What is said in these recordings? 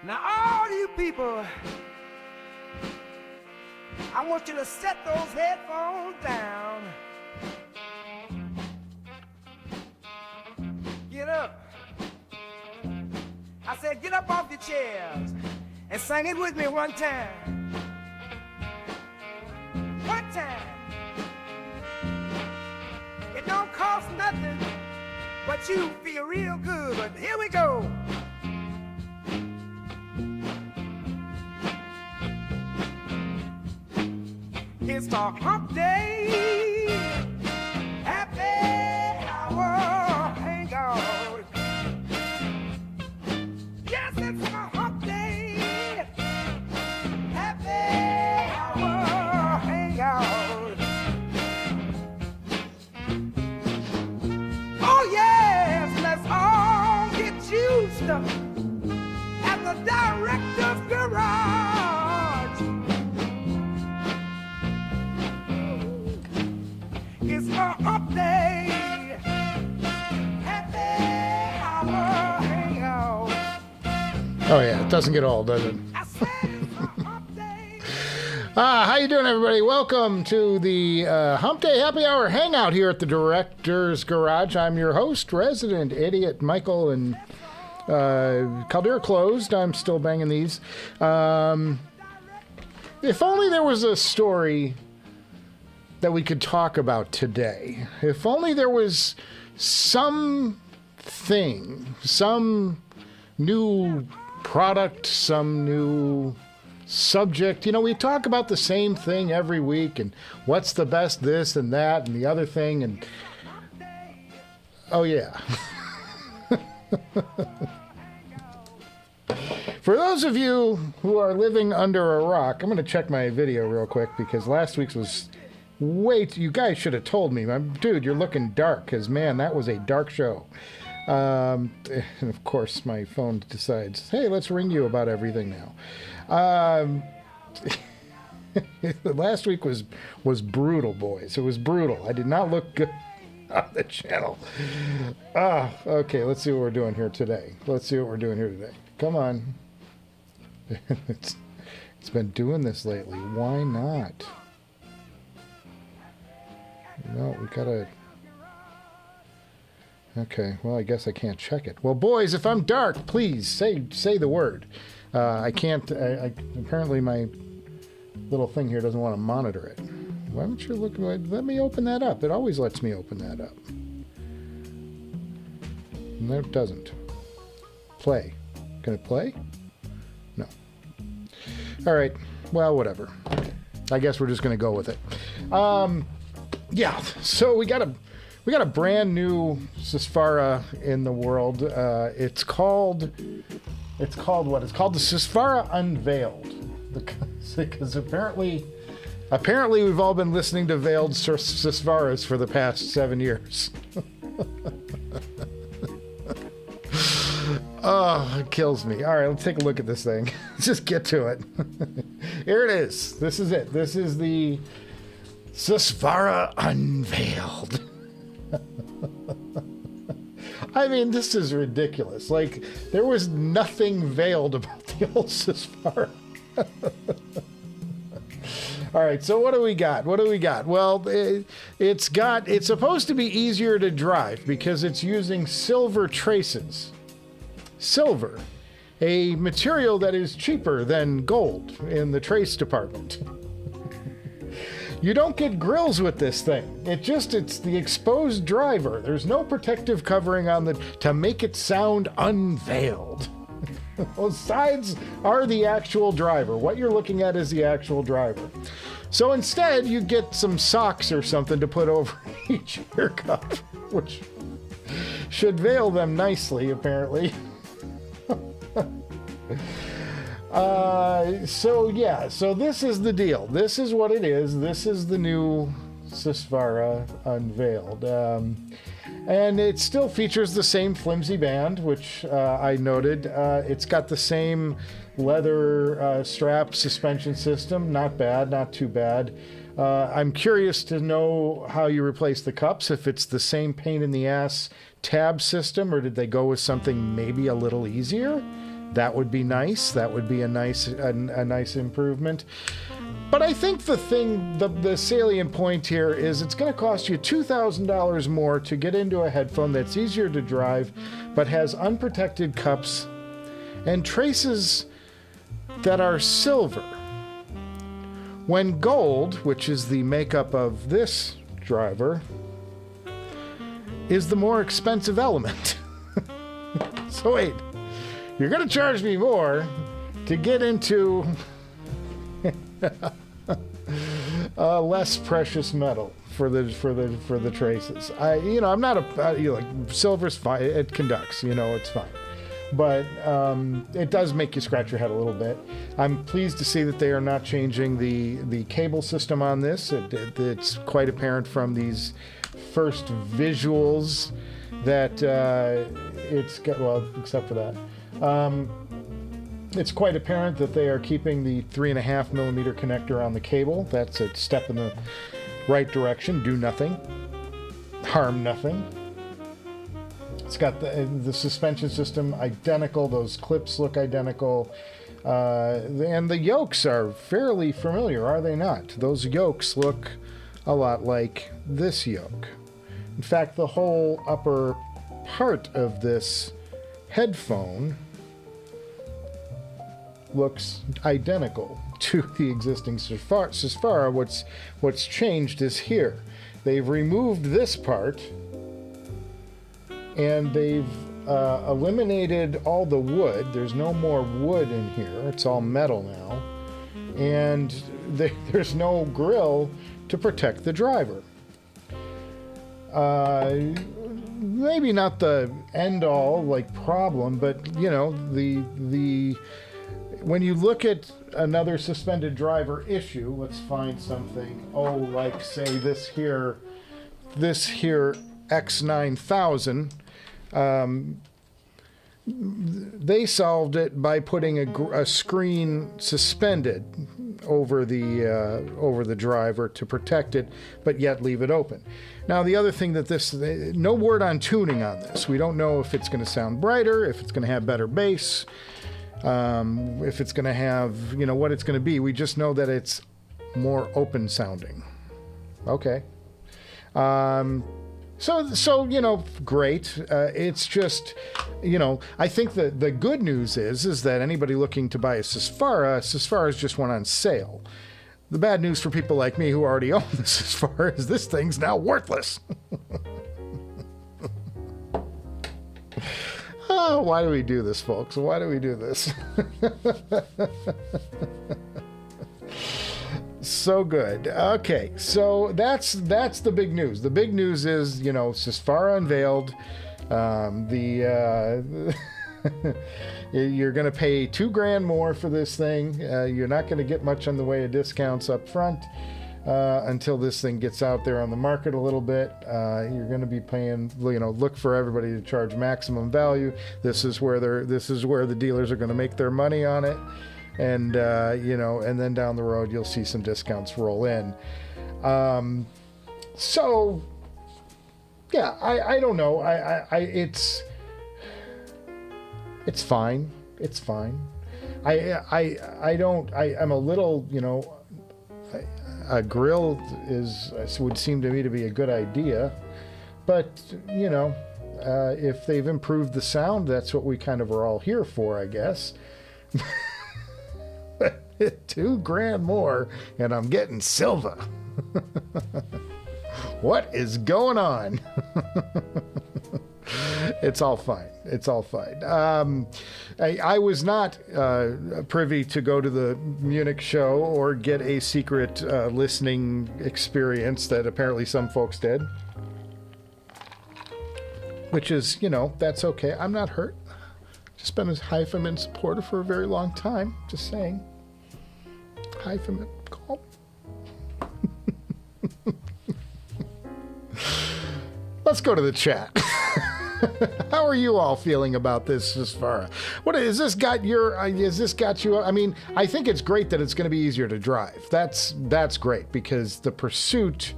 Now all you people, I want you to set those headphones down. Get up. I said get up off your chairs and sing it with me one time. One time. It don't cost nothing, but you feel real good. But here we go. It's the Humpday Happy Hour Hangout. Yes, it's the Humpday Happy Hour Hangout. Oh yes, let's all get used at the director's garage. It's a Humpday Happy Hour Hangout. Oh yeah, it doesn't get old, does it? How you doing, everybody? Welcome to the Humpday Happy Hour Hangout here at the Director's Garage. I'm your host, resident idiot Michael, and Caldera closed. I'm still banging these. If only there was a story that we could talk about today. If only there was something, some new product, some new subject. You know, we talk about the same thing every week, and what's the best this and that and the other thing, and oh yeah. For those of you who are living under a rock, I'm going to check my video real quick because last week's was you guys should have told me. Dude, you're looking dark, because, man, that was a dark show. And, of course, my phone decides, hey, let's ring you about everything now. Last week was brutal, boys. It was brutal. I did not look good on the channel. Okay, let's see what we're doing here today. Come on. It's been doing this lately. Why not? No, we gotta... Okay, well, I guess I can't check it. Well, boys, if I'm dark, please say the word. I can't... apparently my little thing here doesn't want to monitor it. Why don't you look... Let me open that up. It always lets me open that up. No, it doesn't. Play. Can it play? No. All right. Well, whatever. I guess we're just going to go with it. Yeah, so we got a brand new Susvara in the world. It's called what? It's called the Susvara Unveiled. Because apparently we've all been listening to veiled Susvaras for the past 7 years. Oh, it kills me. All right, let's take a look at this thing. Let's just get to it. Here it is. This is it. This is the Susvara Unveiled. I mean, this is ridiculous. Like, there was nothing veiled about the old Susvara. All right, so what do we got? Well, it's supposed to be easier to drive because it's using silver traces. Silver, a material that is cheaper than gold in the trace department. You don't get grills with this thing. It's the exposed driver. There's no protective covering on to make it sound unveiled. Those sides are the actual driver. What you're looking at is the actual driver. So instead, you get some socks or something to put over each ear cup, which should veil them nicely, apparently. So this is the deal. This is what it is. This is the new Susvara Unveiled. And it still features the same flimsy band, which I noted. It's got the same leather strap suspension system. Not bad, not too bad. I'm curious to know how you replace the cups, if it's the same pain in the ass tab system, or did they go with something maybe a little easier? That would be nice. That would be a nice improvement. But I think the salient point here is it's going to cost you $2,000 more to get into a headphone that's easier to drive, but has unprotected cups and traces that are silver. When gold, which is the makeup of this driver, is the more expensive element. So wait, you're going to charge me more to get into less precious metal for the traces. I'm not like silver's fine. It conducts. It's fine. But it does make you scratch your head a little bit. I'm pleased to see that they are not changing the cable system on this. It's quite apparent from these first visuals that it's got, well, except for that. It's quite apparent that they are keeping the 3.5 millimeter connector on the cable. That's a step in the right direction. Do nothing. Harm nothing. It's got the suspension system identical. Those clips look identical. And the yokes are fairly familiar, are they not? Those yokes look a lot like this yoke. In fact, the whole upper part of this headphone looks identical to the existing Susvara. What's changed is here. They've removed this part and they've eliminated all the wood. There's no more wood in here. It's all metal now. And there's no grill to protect the driver. Maybe not the end-all problem, but when you look at another suspended driver issue, let's find something. Oh, like say this here X9000. They solved it by putting a screen suspended over the driver to protect it, but yet leave it open. Now, the other thing that no word on tuning on this. We don't know if it's going to sound brighter, if it's going to have better bass, if it's going to have, what it's going to be. We just know that it's more open sounding. Okay. So great. It's just, I think that the good news is that anybody looking to buy a Susvara's just went on sale. The bad news for people like me who already own the Susvara is this thing's now worthless. Oh, why do we do this, folks? Why do we do this? So good. Okay, so that's the big news. The big news is, Susvara unveiled. You're going to pay $2,000 more for this thing. You're not going to get much on the way of discounts up front until this thing gets out there on the market a little bit. You're going to be paying. Look for everybody to charge maximum value. This is where the dealers are going to make their money on it. And and then down the road you'll see some discounts roll in. So yeah, I don't know. It's fine. It's fine. I'm a little, a grill would seem to me to be a good idea, but if they've improved the sound, that's what we kind of are all here for, I guess. $2,000 more, and I'm getting silver. What is going on? It's all fine. It's all fine. I was not privy to go to the Munich show or get a secret listening experience that apparently some folks did. Which is, that's okay. I'm not hurt. Just been a HiFiman supporter for a very long time. Just saying. HiFiman, call. Let's go to the chat. How are you all feeling about this Susvara? What has this got your? Has this got you? I mean, I think it's great that it's going to be easier to drive. That's great, because the pursuit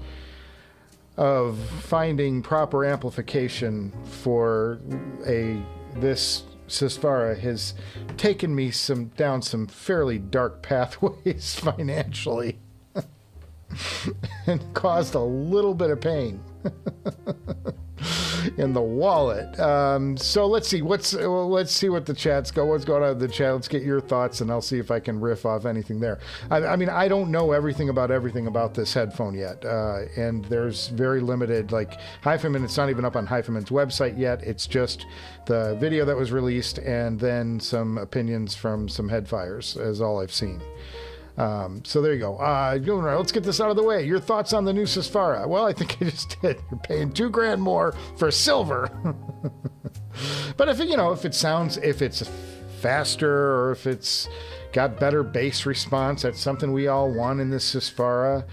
of finding proper amplification for this Susvara has taken me down some fairly dark pathways financially and caused a little bit of pain in the wallet. So let's see what the chats go. What's going on in the chat? Let's get your thoughts, and I'll see if I can riff off anything there. I mean, I don't know everything about this headphone yet, and there's very limited, like HiFiman. It's not even up on HiFiman's website yet. It's just the video that was released, and then some opinions from some headfires is all I've seen. So there you go. Let's get this out of the way. Your thoughts on the new Susvara? Well, I think I just did. You're paying $2,000 more for silver. But if it's faster, or if it's got better bass response, that's something we all want in this Susvara.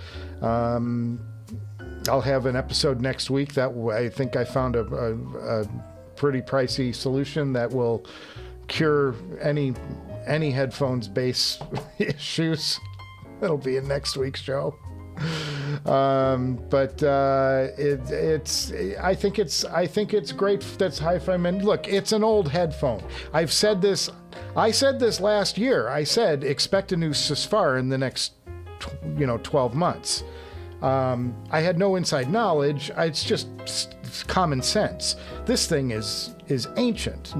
I'll have an episode next week that I think I found a pretty pricey solution that will cure any headphones bass issues. That'll be in next week's show. I think it's great that's HiFiman. Look, it's an old headphone. I said this last year. I said expect a new Susvara in the next 12 months. I had no inside knowledge. It's just common sense. This thing is ancient,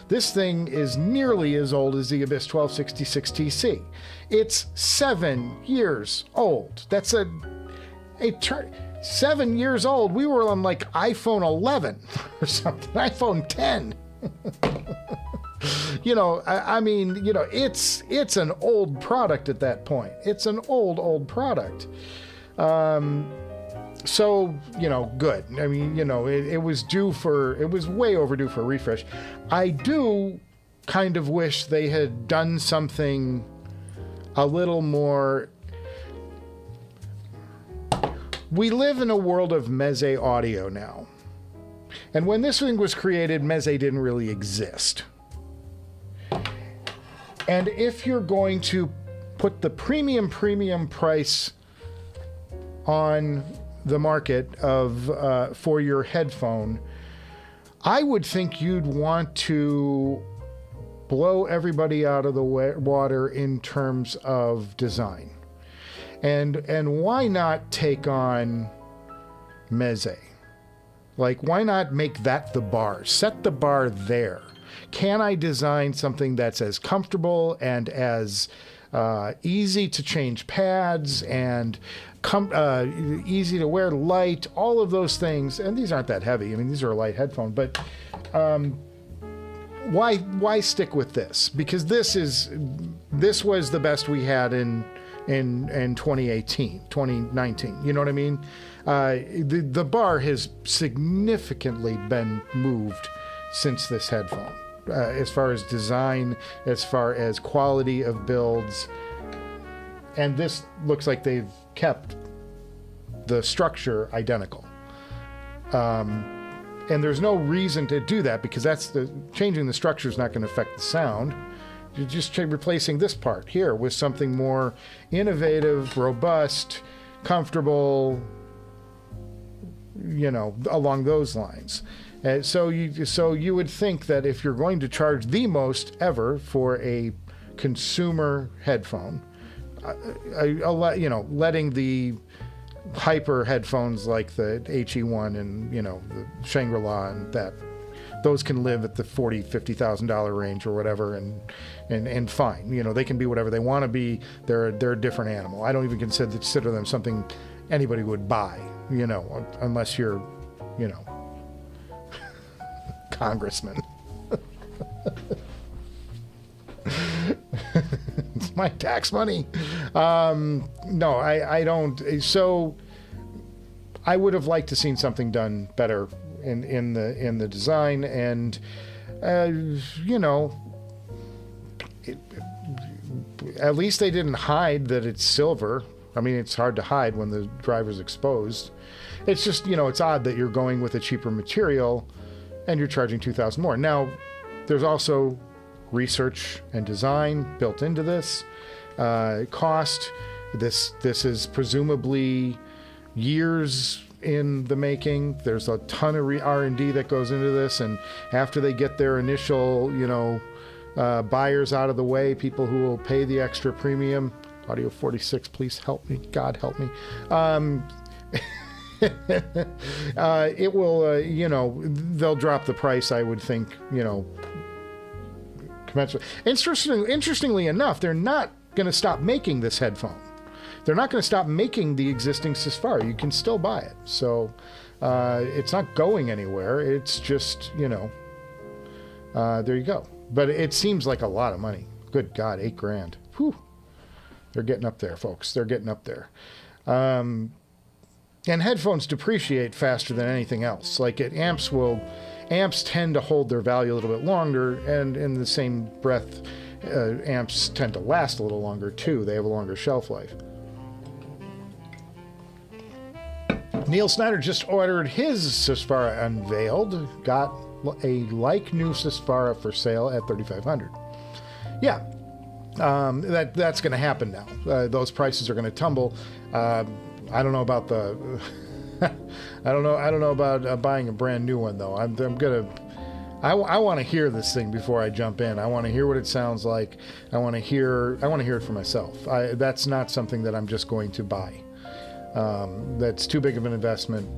This thing is nearly as old as the Abyss 1266 TC. It's 7 years old. That's 7 years old. We were on like iPhone 11 or something, iPhone 10. It's an old product at that point. It's an old product. So, good. I mean, it was way overdue for a refresh. I do kind of wish they had done something a little more. We live in a world of meze audio now. And when this thing was created, meze didn't really exist. And if you're going to put the premium price on the market for your headphone, I would think you'd want to blow everybody out of the water in terms of design. And why not take on meze? Like, why not make that the bar? Set the bar there. Can I design something that's as comfortable and as easy to change pads and easy to wear, light, all of those things? And these aren't that heavy. I mean, these are a light headphone, but why stick with this? Because this was the best we had in 2019. You know what I mean? The bar has significantly been moved since this headphone, as far as design, as far as quality of builds. And this looks like they've kept the structure identical. And there's no reason to do that, because changing the structure is not going to affect the sound. You're just replacing this part here with something more innovative, robust, comfortable, along those lines. So you would think that if you're going to charge the most ever for a consumer headphone, letting the hyper headphones like the HE1 and the Shangri-La and that, those can live at the $40,000-$50,000 range or whatever, and fine. They can be whatever they want to be. They're a different animal. I don't even consider them something anybody would buy, unless you're, congressman. It's my tax money. No, I don't. So I would have liked to seen something done better in the design, and at least they didn't hide that it's silver. I mean, it's hard to hide when the driver's exposed. It's just, it's odd that you're going with a cheaper material and you're charging $2,000 more. Now, there's also research and design built into this. Cost. This is presumably years in the making. There's a ton of R&D that goes into this, and after they get their initial, buyers out of the way, people who will pay the extra premium, Audio 46, please help me, God help me. It will, they'll drop the price, I would think, commensurate. Interestingly enough, they're not going to stop making this headphone. They're not going to stop making the existing Susvara. You can still buy it. So it's not going anywhere. It's just, there you go. But it seems like a lot of money. Good God, $8,000. Whew. They're getting up there, folks. They're getting up there. And headphones depreciate faster than anything else. Like amps tend to hold their value a little bit longer, and in the same breath, amps tend to last a little longer too. They have a longer shelf life. Neil Snyder just ordered his Susvara unveiled. Got a new Susvara for sale at $3,500. Yeah, that's going to happen now. Those prices are going to tumble. I don't know about the. I don't know about buying a brand new one though. I'm gonna. I want to hear this thing before I jump in. I want to hear what it sounds like. I want to hear it for myself. That's not something that I'm just going to buy. That's too big of an investment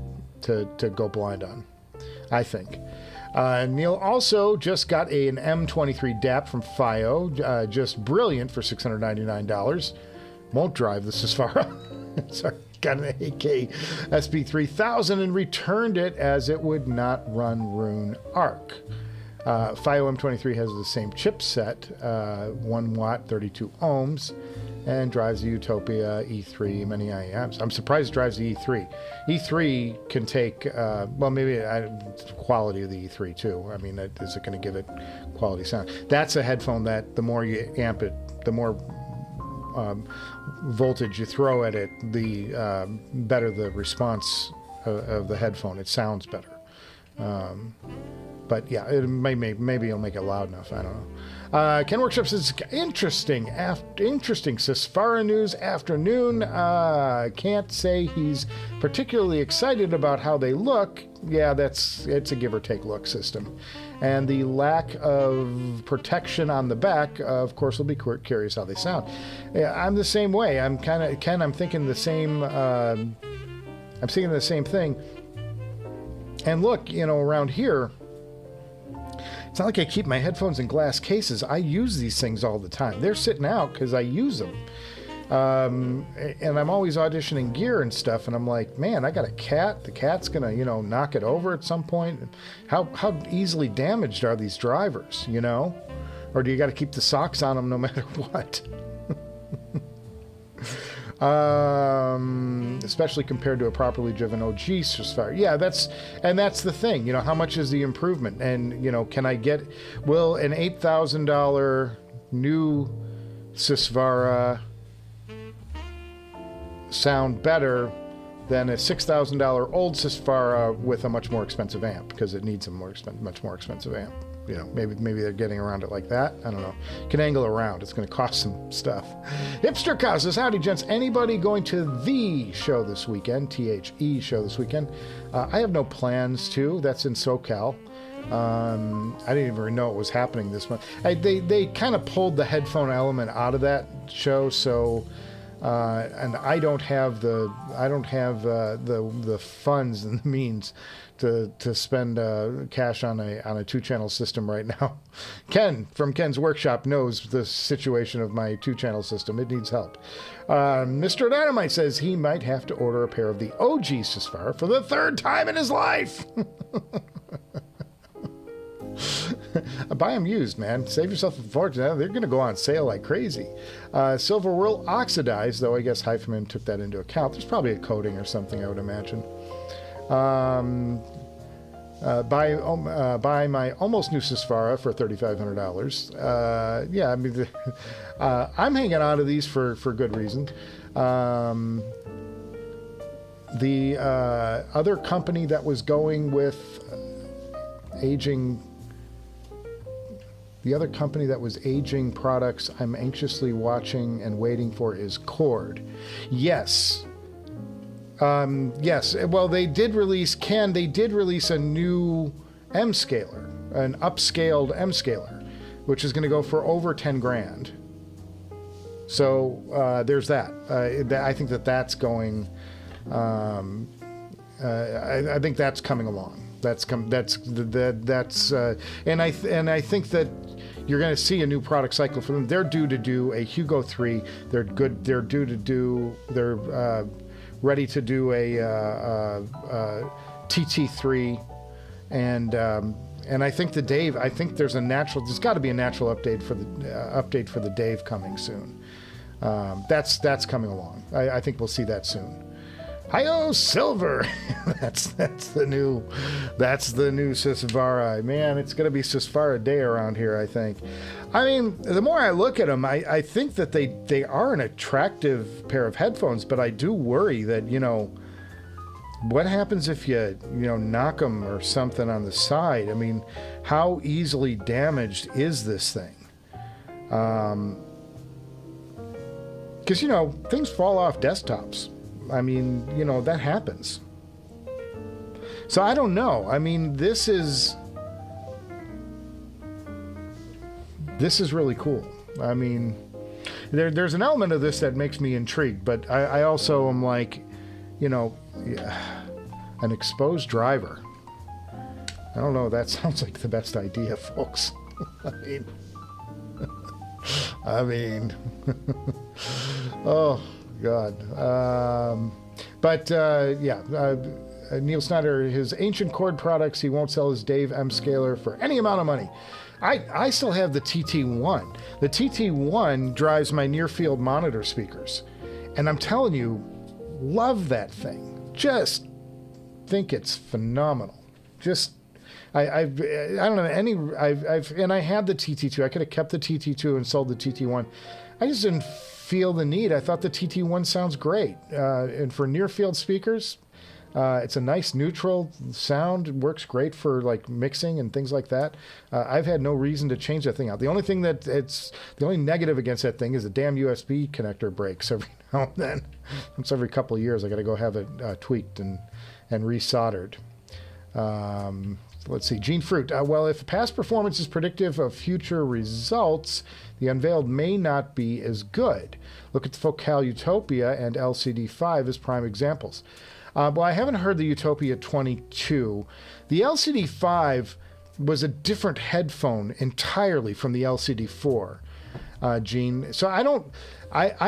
to go blind on, I think. Neil also just got an M23 DAP from FiO, just brilliant for $699. Won't drive the Susvara. Sorry, got an AK SP1000 and returned it as it would not run Rune Arc. FiO M23 has the same chipset, 1 watt, 32 ohms, and drives the Utopia E3 many IEMs. I'm surprised it drives the E3. E3 can take, maybe quality of the E3 too. I mean, is it going to give it quality sound? That's a headphone that the more you amp it, the more voltage you throw at it, the better the response of the headphone. It sounds better. But yeah, maybe it'll make it loud enough. I don't know. Ken Workshop says, interesting Susvara news afternoon. Can't say he's particularly excited about how they look. Yeah, it's a give or take look system. And the lack of protection on the back, of course, will be curious how they sound. Yeah, I'm the same way. I'm thinking the same. I'm thinking the same thing. And look, around here, it's not like I keep my headphones in glass cases. I use these things all the time. They're sitting out because I use them. And I'm always auditioning gear and stuff, and I'm like, man, I got a cat. The cat's gonna, knock it over at some point. How easily damaged are these drivers, Or do you got to keep the socks on them no matter what? Especially compared to a properly driven OG Susvara. Yeah, that's the thing. How much is the improvement? And will an $8,000 new Susvara sound better than a $6,000 old Susvara with a much more expensive amp, because it needs a much more expensive amp. Maybe they're getting around it like that. I don't know. Can angle around. It's going to cost some stuff. Hipster Cow says, howdy, gents. Anybody going to the show this weekend? THE show this weekend? I have no plans to. That's in SoCal. I didn't even know it was happening this month. They kind of pulled the headphone element out of that show, so and I don't have the funds and the means to spend cash on a 2-channel system right now. Ken from Ken's Workshop knows the situation of my 2-channel system. It needs help. Mr. Dynamite says he might have to order a pair of the OG Susvara for the 3rd time in his life. Buy them used, man. Save yourself a fortune. They're going to go on sale like crazy. Silver will oxidize, though I guess HiFiman took that into account. There's probably a coating or something, I would imagine. Buy my almost new Susvara for $3,500. Yeah, I mean, I'm hanging on to these for good reason. The other company that was going with aging products I'm anxiously watching and waiting for is Cord. Yes, Yes. Well, they did release a new M scaler, an upscaled M scaler, which is going to go for over 10 grand. So there's that. I think that's going. I think that's coming along. And I think that you're going to see a new product cycle for them. They're due to do a Hugo 3. They're ready to do a TT3, and I think there's got to be a natural update for the Dave coming soon. That's coming along. I think we'll see that soon. Hi-oh, silver. that's the new Susvara. Man, it's going to be Susvara day around here, I think. I mean, the more I look at them, I think that they are an attractive pair of headphones, but I do worry that, what happens if you knock them or something on the side? I mean, how easily damaged is this thing? Because, things fall off desktops. I mean, that happens. So I don't know. I mean, this is really cool. I mean, there's an element of this that makes me intrigued, but I also am like, an exposed driver. I don't know. That sounds like the best idea, folks. I mean, oh God. Neil Snyder, his Ancient Cord products, he won't sell his Dave M Scaler for any amount of money. I still have the TT1. The TT1 drives my near field monitor speakers. And I'm telling you, love that thing. Just think it's phenomenal. I don't know and I had the TT2. I could have kept the TT2 and sold the TT1. I just didn't feel the need. I thought the TT1 sounds great. And for near field speakers, it's a nice neutral sound. It works great for like mixing and things like that. I've had no reason to change that thing out. The only negative against that thing is the damn USB connector breaks every now and then. Once every couple of years, I got to go have it tweaked and resoldered. Let's see, Gene Fruit. Well, if past performance is predictive of future results, the unveiled may not be as good. Look at the Focal Utopia and LCD5 as prime examples. Well, I haven't heard the Utopia 22. The LCD5 was a different headphone entirely from the LCD4, Gene. So I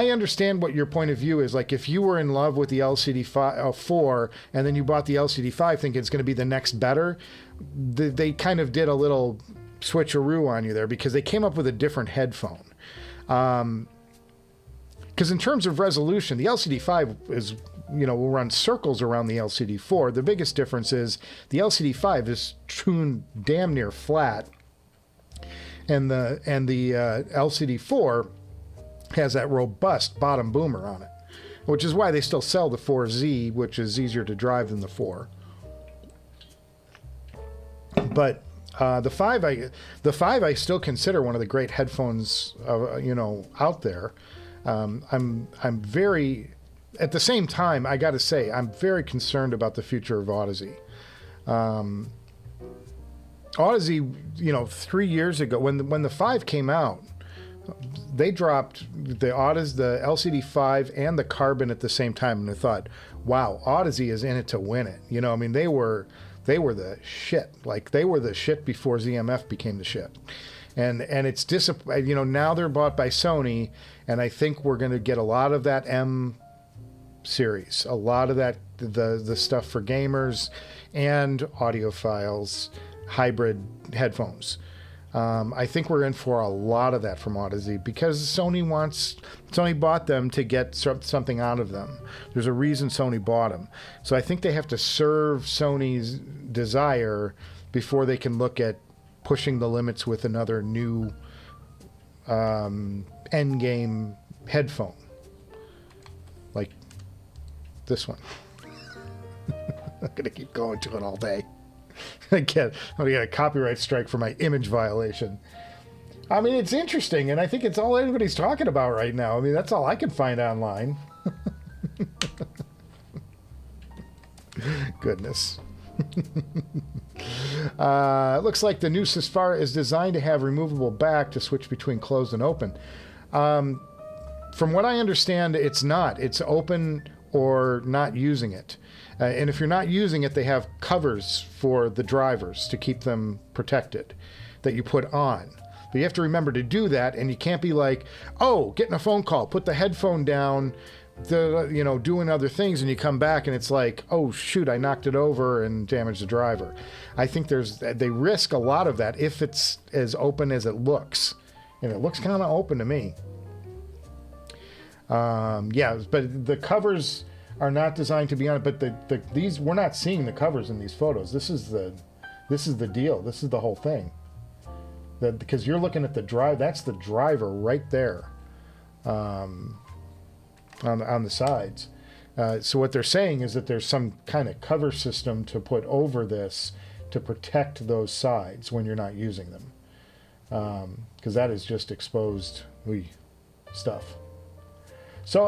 understand what your point of view is. Like if you were in love with the LCD4 and then you bought the LCD5 thinking it's going to be the next better, they kind of did a little switcheroo on you there because they came up with a different headphone. Because in terms of resolution, the LCD5 is, will run circles around the LCD4. The biggest difference is the LCD5 is tuned damn near flat, and the LCD4 has that robust bottom boomer on it, which is why they still sell the 4Z, which is easier to drive than the 4. But the 5 I still consider one of the great headphones out there. I'm very, at the same time, I got to say, I'm very concerned about the future of Audeze. Audeze, 3 years ago, when the 5 came out, they dropped the LCD5 and the Carbon at the same time, and I thought, wow, Audeze is in it to win it. They were the shit. Like they were the shit before ZMF became the shit. And it's now they're bought by Sony, and I think we're going to get a lot of that M series, a lot of that the stuff for gamers and audiophiles, hybrid headphones. I think we're in for a lot of that from Audeze because Sony bought them to get something out of them. There's a reason Sony bought them. So I think they have to serve Sony's desire before they can look at pushing the limits with another new endgame headphone. Like this one. I'm going to keep going to it all day. I'm going to get a copyright strike for my image violation. I mean, it's interesting, and I think it's all everybody's talking about right now. I mean, that's all I can find online. goodness. It looks like the new Susvara is designed to have removable back to switch between closed and open. From what I understand, it's not. It's open or not using it. And if you're not using it, they have covers for the drivers to keep them protected that you put on. But you have to remember to do that, and you can't be like, oh, getting a phone call, put the headphone down, doing other things, and you come back and it's like, oh shoot, I knocked it over and damaged the driver. I think they risk a lot of that if it's as open as it looks. And it looks kind of open to me. Yeah, but the covers are not designed to be on it, but these, we're not seeing the covers in these photos. This is the deal. This is the whole thing. Because you're looking at the drive, that's the driver right there. On the sides. So what they're saying is that there's some kind of cover system to put over this to protect those sides when you're not using them. Because that is just exposed stuff. So,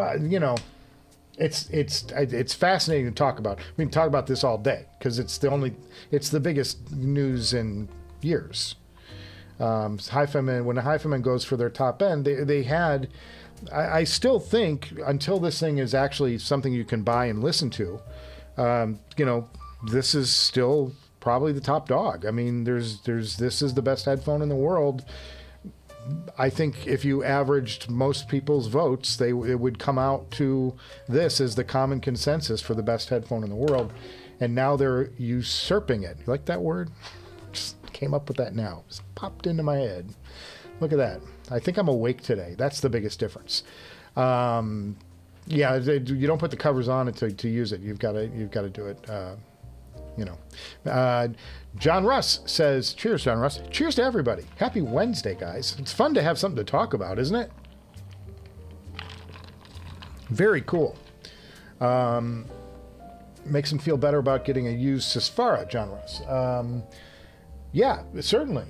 it's fascinating to talk about. We can talk about this all day because it's the biggest news in years. HiFiman, when the HiFiman goes for their top end, they had, I still think, until this thing is actually something you can buy and listen to, this is still probably the top dog. I mean, this is the best headphone in the world. I think if you averaged most people's votes, it would come out to this as the common consensus for the best headphone in the world. And now they're usurping it. You like that word? Just came up with that now. Just popped into my head. Look at that. I think I'm awake today. That's the biggest difference. Yeah, you don't put the covers on it to use it. You've got to do it. John Russ says, cheers, John Russ. Cheers to everybody. Happy Wednesday, guys. It's fun to have something to talk about, isn't it? Very cool. Makes him feel better about getting a used Susvara, John Russ. Yeah, certainly.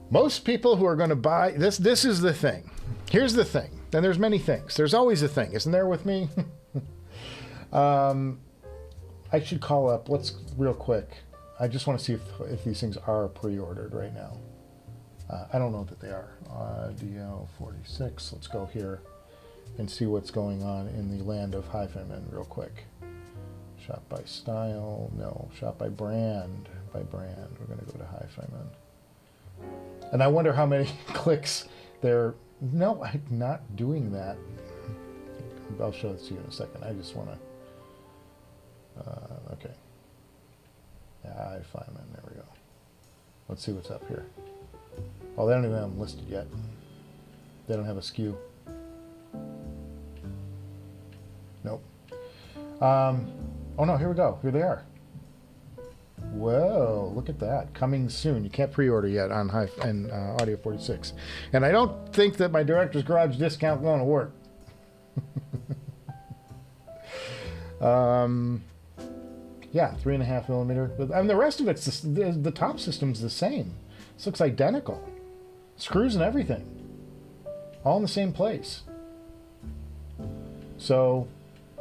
Most people who are going to buy this is the thing. Here's the thing. And there's many things. There's always a thing. Isn't there with me? I should call up. Let's real quick. I just want to see if these things are pre-ordered right now. I don't know that they are. DL46. Let's go here and see what's going on in the land of HiFiman real quick. Shop by style. No. Shop by brand. By brand. We're going to go to HiFiman. And I wonder how many clicks there. No, I'm not doing that. I'll show it to you in a second. I just want to. Okay. Yeah, HiFiman. There we go. Let's see what's up here. Oh, they don't even have them listed yet. They don't have a SKU. Nope. Oh no, here we go. Here they are. Whoa, look at that. Coming soon. You can't pre-order yet on Audio 46. And I don't think that my Director's Garage discount is going to work. Yeah, 3.5 millimeter. And the rest of it's the top system's the same. This looks identical. Screws and everything. All in the same place. So,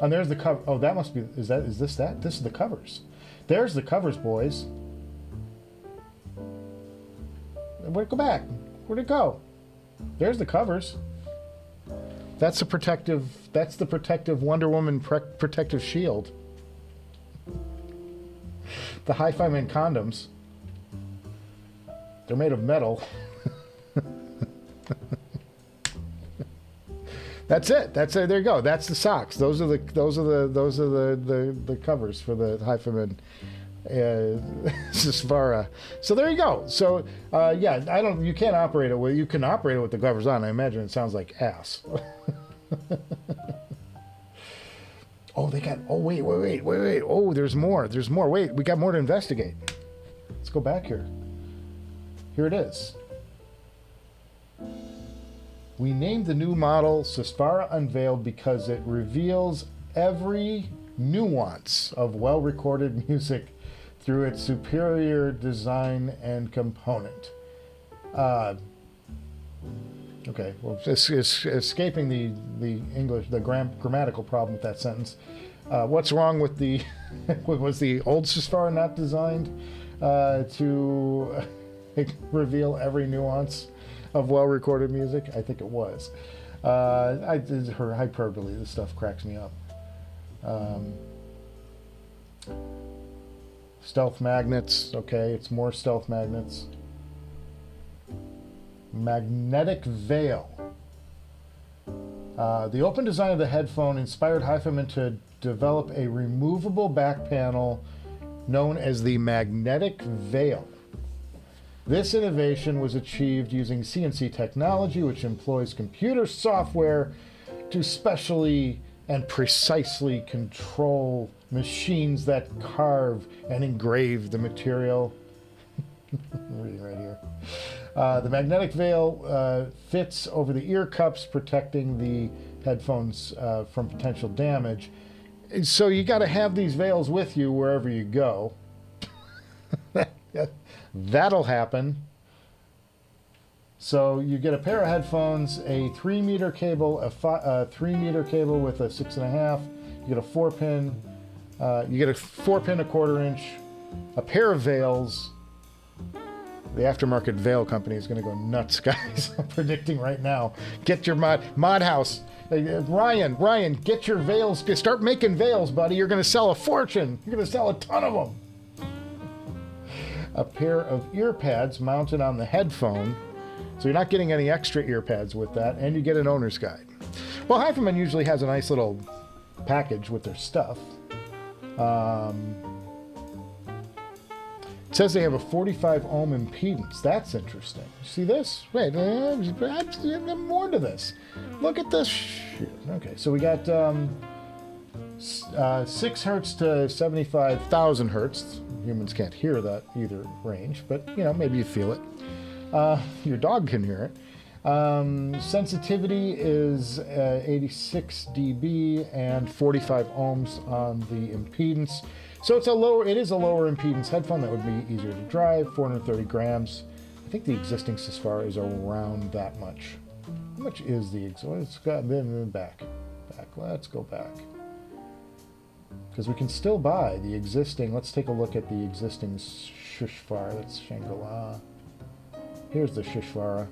and there's the cover. Oh, that must be, is this that? This is the covers. There's the covers, boys. Where'd it go back? Where'd it go? There's the covers. That's the protective Wonder Woman protective shield. The HiFiman condoms. They're made of metal. That's it. That's it. There you go. That's the socks. Those are the covers for the HiFiman Susvara. So there you go. So yeah, you can't operate it with. You can operate it with the covers on. I imagine it sounds like ass. Oh, they got. Oh, wait. Oh, there's more. Wait, we got more to investigate. Let's go back here. Here it is. We named the new model Susvara Unveiled because it reveals every nuance of well-recorded music through its superior design and component. Okay, well, it's escaping the English, the grammatical problem with that sentence. What's wrong with the... was the old Susvara not designed to reveal every nuance of well-recorded music? I think it was. Her hyperbole, this stuff cracks me up. Stealth magnets, okay, it's more stealth magnets. Magnetic veil. The open design of the headphone inspired HiFiman to develop a removable back panel known as the magnetic veil. This innovation was achieved using CNC technology, which employs computer software to specially and precisely control machines that carve and engrave the material. I'm reading right here. The magnetic veil fits over the ear cups, protecting the headphones from potential damage. So you got to have these veils with you wherever you go. That'll happen. So you get a pair of headphones, a 3-meter cable, a 3-meter cable with a 6.5. You get a 4-pin. You get a 4-pin, a 1/4 inch, a pair of veils. The aftermarket veil company is going to go nuts, guys. I'm predicting right now. Get your mod house. Ryan, get your veils. Start making veils, buddy. You're going to sell a fortune. You're going to sell a ton of them. A pair of ear pads mounted on the headphone. So you're not getting any extra ear pads with that, and you get an owner's guide. Well, HiFiman usually has a nice little package with their stuff. It says they have a 45 ohm impedance. That's interesting. See this? Wait, there's more to this. Look at this shit. Okay, so we got 6 hertz to 75,000 hertz. Humans can't hear that either range, but you know, maybe you feel it. Your dog can hear it. Sensitivity is 86 dB and 45 ohms on the impedance. So it's it is a lower impedance headphone that would be easier to drive. 430 grams. I think the existing Susvara is around that much. How much is the Let's go back. Let's go back. Because we can still buy the existing. Let's take a look at the existing Susvara. That's Shangri-La. Here's the Susvara.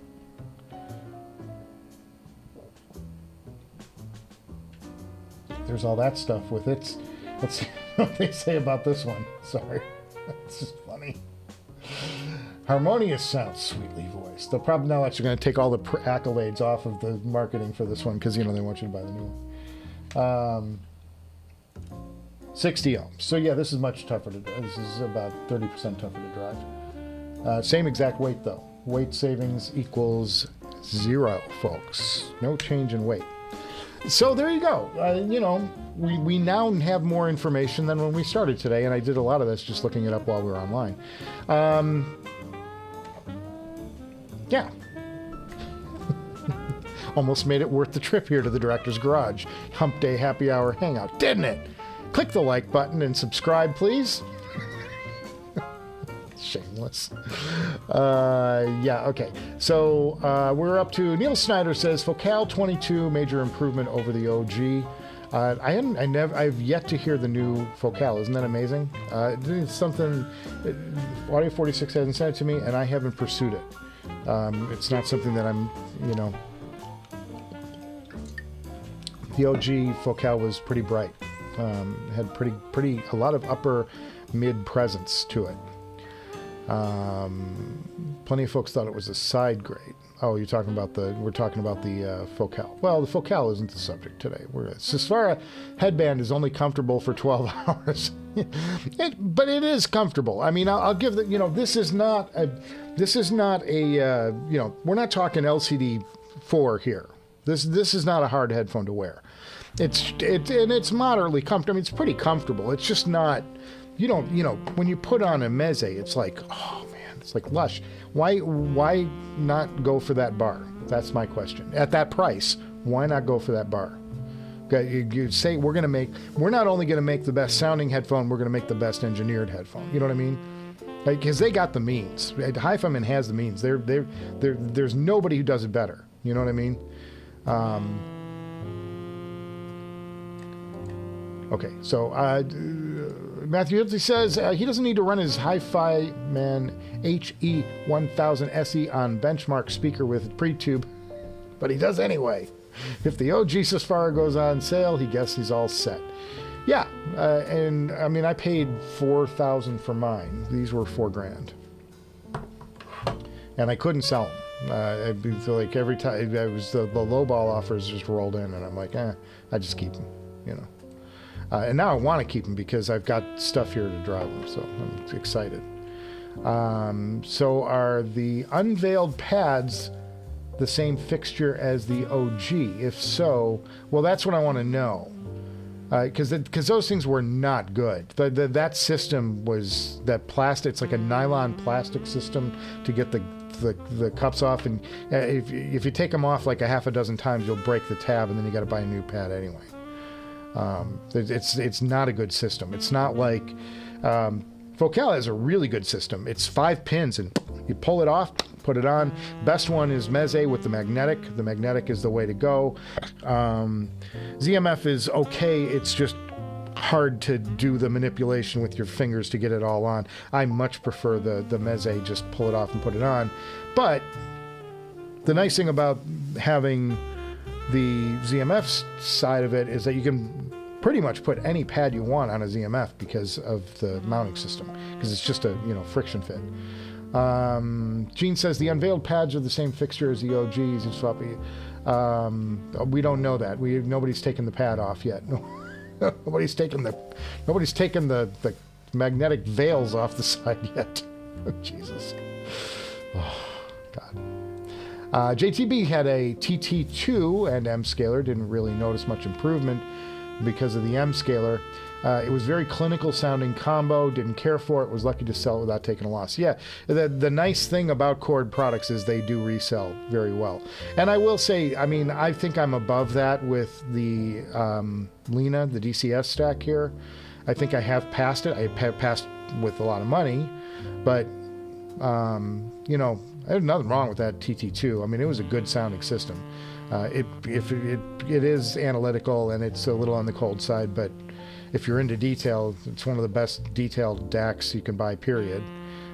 There's all that stuff with it. Let's see what they say about this one. Sorry. It's just funny. Harmonious sound, sweetly voiced. They'll probably now actually going to take all the accolades off of the marketing for this one because, you know, they want you to buy the new one. 60 ohms. So, yeah, this is much tougher to drive. This is about 30% tougher to drive. Same exact weight, though. Weight savings equals 0, folks. No change in weight. So there you go. You know, we now have more information than when we started today, and I did a lot of this just looking it up while we were online. Yeah. Almost made it worth the trip here to the Director's Garage. Humpday Happy Hour Hangout, didn't it? Click the like button and subscribe, please. Shameless. Yeah, okay. So we're up to, Neil Snyder says, Focal 22, major improvement over the OG. I've yet to hear the new Focal. Isn't that amazing? It's something, Audio 46 hasn't sent it to me, and I haven't pursued it. It's not something that I'm, you know. The OG Focal was pretty bright. Had a lot of upper mid presence to it. Plenty of folks thought it was a side grade. Oh, we're talking about the Focal. Well, the Focal isn't the subject today. Susvara headband is only comfortable for 12 hours. But it is comfortable. I mean, I'll give the, you know, this is not a, you know, we're not talking LCD 4 here. This is not a hard headphone to wear. It's moderately comfortable. I mean, it's pretty comfortable. It's just not, you know, when you put on a Meze, it's like, oh man, it's like lush. Why not go for that bar? That's my question. At that price, why not go for that bar? You say we're not only going to make the best sounding headphone, we're going to make the best engineered headphone. You know what I mean? Because they got the means. HiFiman has the means. There's nobody who does it better. You know what I mean? Okay, so Matthew Hilty says he doesn't need to run his HiFiman HE-1000 SE on benchmark speaker with pre-tube, but he does anyway. If the OG Susvara goes on sale, he guesses he's all set. Yeah, and I mean, I paid $4,000 for mine. These were $4,000, and I couldn't sell them. I feel like every time I was the low ball offers just rolled in, and I'm like, I just keep them, you know. And now I want to keep them because I've got stuff here to drive them, so I'm excited. So are the unveiled pads the same fixture as the OG? If so, well, that's what I want to know. Because those things were not good. That system was that plastic. It's like a nylon plastic system to get the cups off, and if you take them off like a half a dozen times, you'll break the tab, and then you got to buy a new pad anyway. It's not a good system. It's not like Focal has a really good system. It's 5 pins, and you pull it off, put it on. Best one is Meze with the magnetic. The magnetic is the way to go. ZMF is okay. It's just hard to do the manipulation with your fingers to get it all on. I much prefer the Meze, just pull it off and put it on. But the nice thing about having the ZMF side of it is that you can pretty much put any pad you want on a ZMF because of the mounting system, because it's just a friction fit. Gene says the unveiled pads are the same fixture as the OGs. We don't know that. Nobody's taken the pad off yet. Nobody's taken the magnetic veils off the side yet. Jesus. Oh, God. JTB had a TT2 and M scaler. Didn't really notice much improvement because of the M scaler. It was very clinical sounding combo. Didn't care for it. Was lucky to sell it without taking a loss. Yeah, the nice thing about Cord products is they do resell very well. And I will say, I mean, I think I'm above that with the Lena, the DCS stack here. I think I have passed it. I passed with a lot of money, but there's nothing wrong with that TT2. I mean, it was a good sounding system. It is analytical and it's a little on the cold side, but if you're into detail, it's one of the best detailed DACs you can buy, period.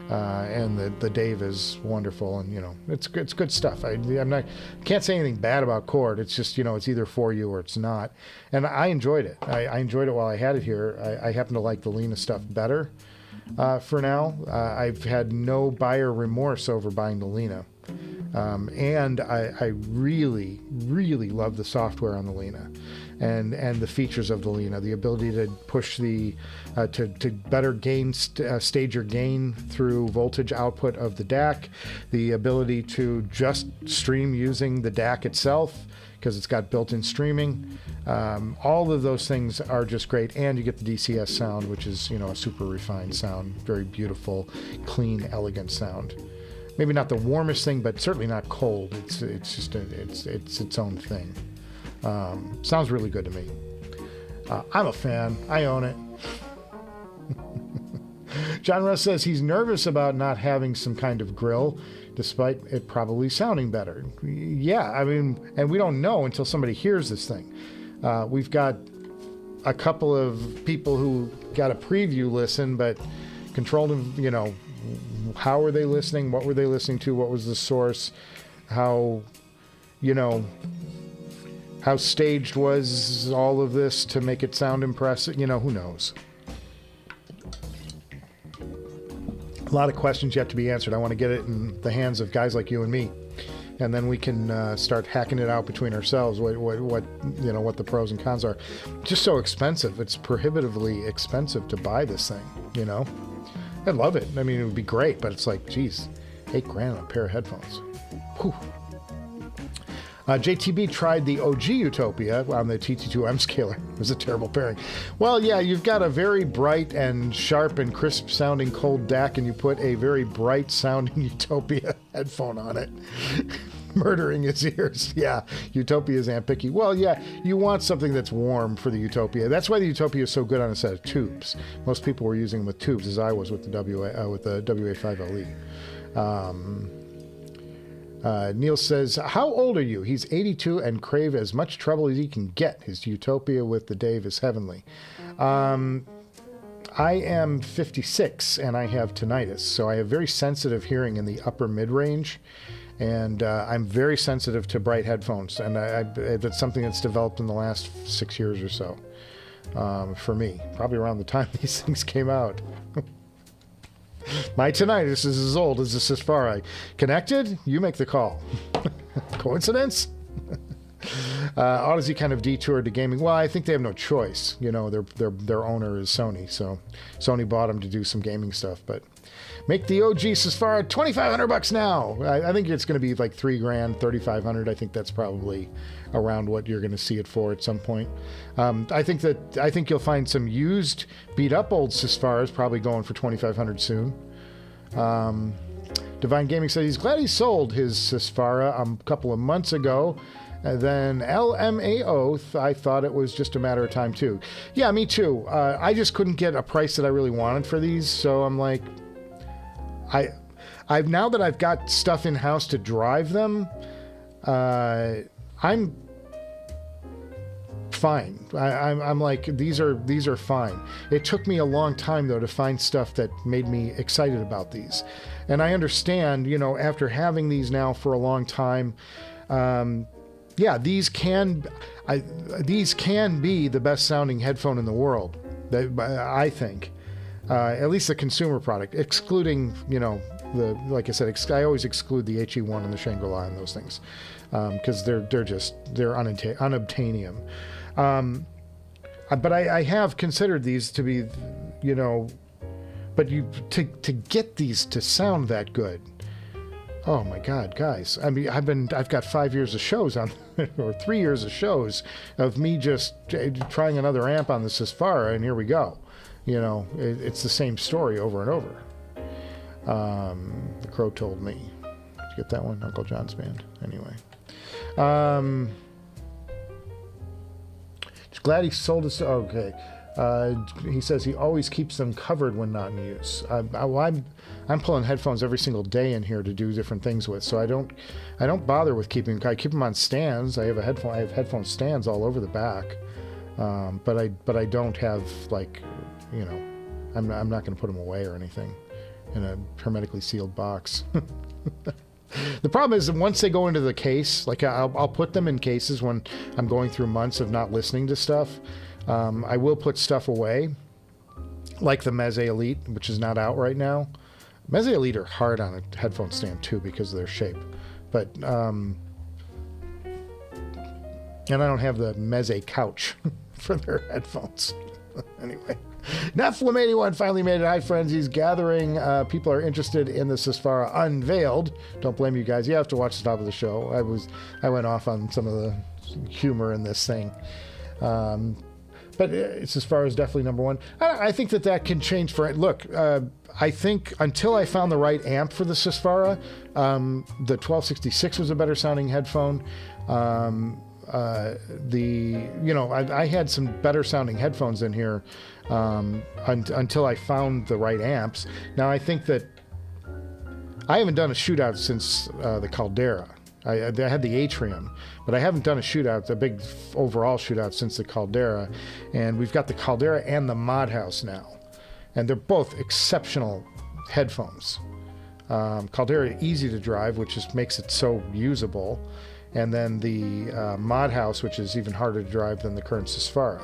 And the Dave is wonderful, and it's good stuff. Can't say anything bad about Cord. It's just it's either for you or it's not. And I enjoyed it. I enjoyed it while I had it here. I happen to like the Lena stuff better for now. I've had no buyer remorse over buying the Lena. And I really, really love the software on the Lena and the features of the Lena, the ability to push to better stage your gain through voltage output of the DAC, the ability to just stream using the DAC itself because it's got built-in streaming. All of those things are just great, and you get the DCS sound, which is a super refined sound, very beautiful, clean, elegant sound. Maybe not the warmest thing, but certainly not cold. It's just it's its own thing. Sounds really good to me. I'm a fan. I own it. John Russ says he's nervous about not having some kind of grill, despite it probably sounding better. Yeah, I mean, and we don't know until somebody hears this thing. We've got a couple of people who got a preview listen, but controlled them, how were they listening? What were they listening to? What was the source? How staged was all of this to make it sound impressive? Who knows? A lot of questions yet to be answered. I want to get it in the hands of guys like you and me, and then we can start hacking it out between ourselves. What the pros and cons are. Just so expensive. It's prohibitively expensive to buy this thing. I love it. I mean, it would be great, but it's like, geez, $8,000 on a pair of headphones. Whew. JTB tried the OG Utopia on the TT2M scaler. It was a terrible pairing. Well, yeah, you've got a very bright and sharp and crisp sounding cold DAC, and you put a very bright sounding Utopia headphone on it. Murdering his ears. Yeah, Utopia is picky. Well, yeah, you want something that's warm for the Utopia. That's why the Utopia is so good on a set of tubes. Most people were using them with tubes, as I was with the WA5LE. Neil says, how old are you? He's 82 and crave as much trouble as he can get. His utopia with the Dave is heavenly. I am 56 and I have tinnitus, so I have very sensitive hearing in the upper mid-range, and I'm very sensitive to bright headphones, and that's something that's developed in the last 6 years or so for me, probably around the time these things came out. My tinnitus is as old as the Susvara. Connected? You make the call. Coincidence? Audeze kind of detoured to gaming. Well, I think they have no choice. You know, their owner is Sony, so Sony bought them to do some gaming stuff. But make the OG Susvara $2,500 now. I think it's going to be like $3,000, $3,500. I think that's probably around what you're going to see it for at some point. I think you'll find some used, beat up old Susvaras probably going for $2,500 soon. Divine Gaming says he's glad he sold his Susvara a couple of months ago. And then LMAO, I thought it was just a matter of time too. Yeah, me too. I just couldn't get a price that I really wanted for these, so I'm like, I've now that I've got stuff in house to drive them, I'm fine. I'm like, these are fine. It took me a long time though to find stuff that made me excited about these, and I understand, you know, after having these now for a long time. Yeah, these can be the best sounding headphone in the world, I think. At least the consumer product, excluding, you know, like I said, I always exclude the HE1 and the Shangri-La and those things, because they're unobtainium. But I have considered these to be, you know, but to get these to sound that good. Oh my God, guys! I mean, I've got 5 years of shows on, or 3 years of shows of me just trying another amp on the Susvara, and here we go. You know, it's the same story over and over. The Crow told me. Did you get that one? Uncle John's Band. Anyway. Just glad he sold us. Okay. He says he always keeps them covered when not in use. I'm pulling headphones every single day in here to do different things with, so I don't bother with keeping. I keep them on stands. I have headphone stands all over the back, but I don't have, like, you know, I'm not going to put them away or anything in a hermetically sealed box. The problem is that once they go into the case, like I'll put them in cases when I'm going through months of not listening to stuff. I will put stuff away, like the Meze Elite, which is not out right now. Meze Elite are hard on a headphone stand too because of their shape, but and I don't have the Meze couch for their headphones. Anyway, Nephilim81 finally made it. Hi friends, he's gathering. People are interested in the Susvara Unveiled. Don't blame you guys. You have to watch the top of the show. I went off on some of the humor in this thing. But Susvara is definitely number one. I think that can change for it. Look, I think until I found the right amp for the Susvara, the 1266 was a better sounding headphone. I had some better sounding headphones in here until I found the right amps. Now I think that I haven't done a shootout since the Caldera. I had the Atrium, but I haven't done a big overall shootout since the Caldera, and we've got the Caldera and the Modhouse now, and they're both exceptional headphones. Caldera easy to drive, which just makes it so usable, and then the Modhouse, which is even harder to drive than the current Susvara.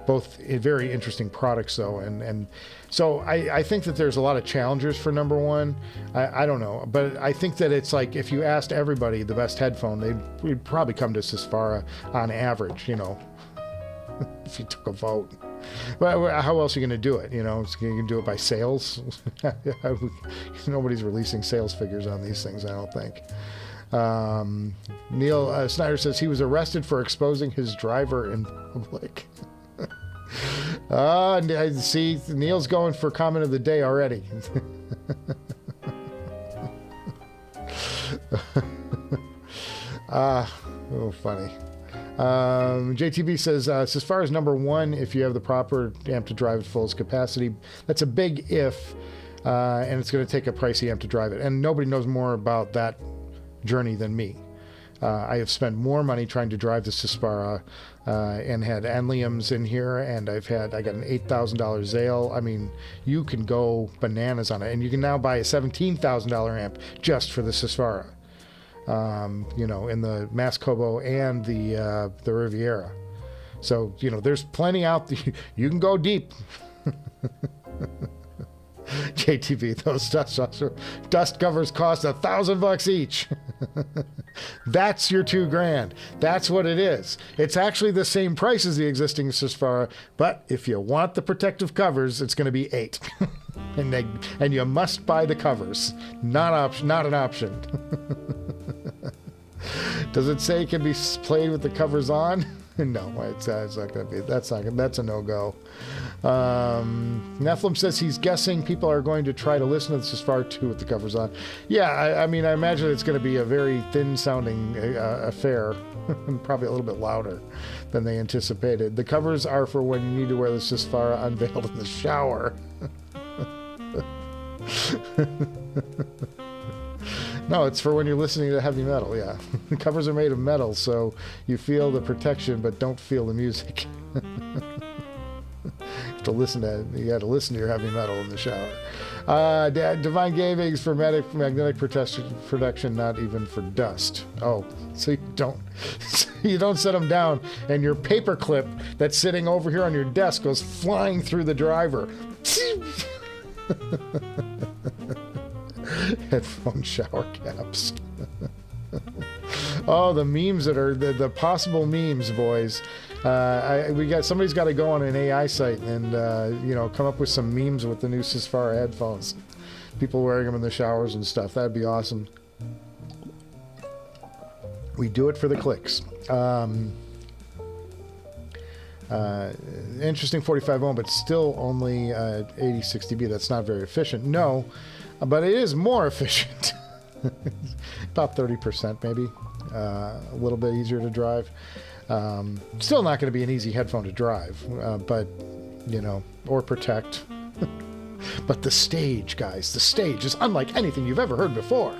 Both very interesting products, though, and so I think that there's a lot of challengers for number one. I don't know, but I think that it's like if you asked everybody the best headphone, they'd probably come to Susvara on average, you know, if you took a vote. But how else are you going to do it? You know, you can do it by sales. Nobody's releasing sales figures on these things, I don't think. Neil Snyder says he was arrested for exposing his driver in public. I see Neil's going for comment of the day already. Oh, funny. JTB says, as far as number one, if you have the proper amp to drive at full capacity, that's a big if. and it's going to take a pricey amp to drive it. And nobody knows more about that journey than me. I have spent more money trying to drive the Susvara and had Anliums in here, and I got an $8,000 Zale. I mean, you can go bananas on it, and you can now buy a $17,000 amp just for the Susvara. You know, in the Mascobo and the Riviera. So, you know, there's plenty out there. You can go deep. JTV, those dust covers cost $1,000 each. That's your $2,000. That's what it is. It's actually the same price as the existing Susvara, but if you want the protective covers, it's going to be $8. and you must buy the covers. Not an option. Does it say it can be played with the covers on? No, it's not going to be. That's a no-go. Nephilim says he's guessing people are going to try to listen to the Susvara 2 with the covers on. Yeah, I mean, I imagine it's going to be a very thin-sounding affair, probably a little bit louder than they anticipated. The covers are for when you need to wear the Susvara unveiled in the shower. No, it's for when you're listening to heavy metal, yeah. The covers are made of metal, so you feel the protection but don't feel the music. You got to listen to your heavy metal in the shower. Divine Gaming's for magnetic protection, not even for dust. Oh, so you don't set them down, and your paper clip that's sitting over here on your desk goes flying through the driver. Headphone shower caps. Oh, the memes that are the possible memes, boys. Somebody's got to go on an AI site and come up with some memes with the new Susvara headphones. People wearing them in the showers and stuff. That'd be awesome. We do it for the clicks. Interesting 45 ohm, but still only 80-60 dB. That's not very efficient. No. But it is more efficient. About 30% maybe. A little bit easier to drive. Still not going to be an easy headphone to drive, but, or protect. But the stage, guys, the stage is unlike anything you've ever heard before.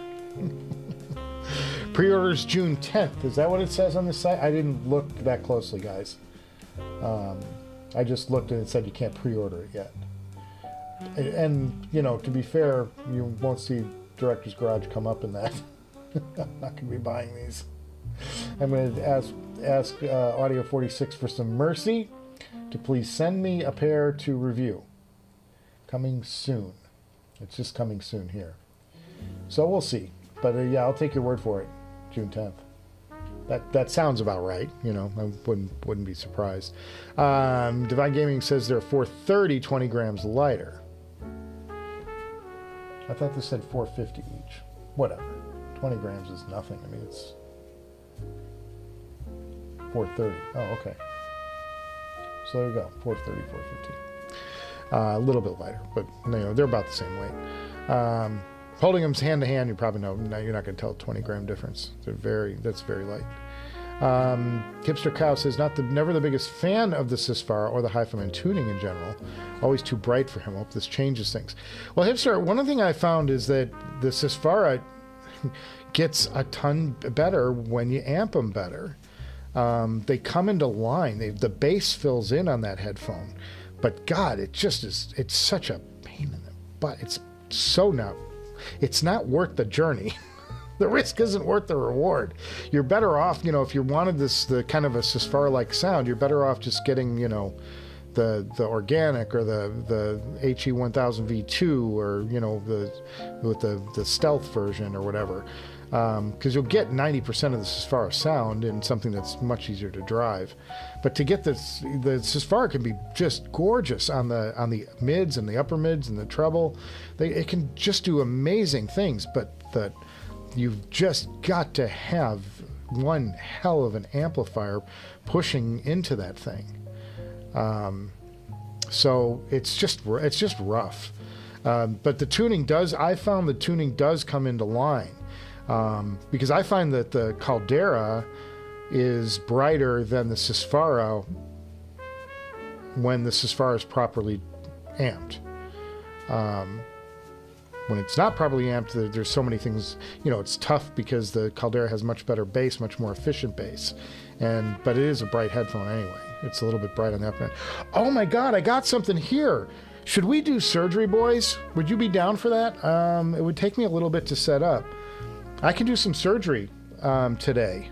Pre-orders June 10th. Is that what it says on the site? I didn't look that closely, guys. I just looked and it said you can't pre-order it yet. And, to be fair, you won't see Director's Garage come up in that. I'm not going to be buying these. I'm going to ask Audio 46 for some mercy to please send me a pair to review. Coming soon. It's just coming soon here. So we'll see. But yeah, I'll take your word for it. June 10th. That sounds about right. I wouldn't be surprised. Divine Gaming says they're 430, 20 grams lighter. I thought they said 450 each. Whatever. 20 grams is nothing. I mean, it's 430. Oh, okay. So there we go. 430, 450. A little bit lighter, but they're about the same weight. Holding them hand to hand, you probably know. Now you're not going to tell a 20 gram difference. That's very light. Hipster Cow says never the biggest fan of the Susvara or the HiFiman tuning in general. Always too bright for him. Hope this changes things. Well, Hipster, one thing I found is that the Susvara gets a ton better when you amp them better. They come into line. The bass fills in on that headphone. But God, it's such a pain in the butt. It's not worth the journey. The risk isn't worth the reward. You're better off, if you wanted the kind of a Susvara-like sound, you're better off just getting, the organic or the HE-1000 V2 or, with the stealth version or whatever. Because you'll get 90% of the Susvara sound in something that's much easier to drive. But to get the Susvara can be just gorgeous on the mids and the upper mids and the treble. It can just do amazing things, but you've just got to have one hell of an amplifier pushing into that thing. So it's just rough. But the tuning I found the tuning does come into line. Because I find that the Caldera is brighter than the Susvara when the Susvara is properly amped. when it's not properly amped, there's so many things, you know, it's tough because the Caldera has much better bass, much more efficient bass. But it is a bright headphone anyway. It's a little bit bright on that end. Oh my God, I got something here. Should we do surgery, boys? Would you be down for that? It would take me a little bit to set up. I can do some surgery today.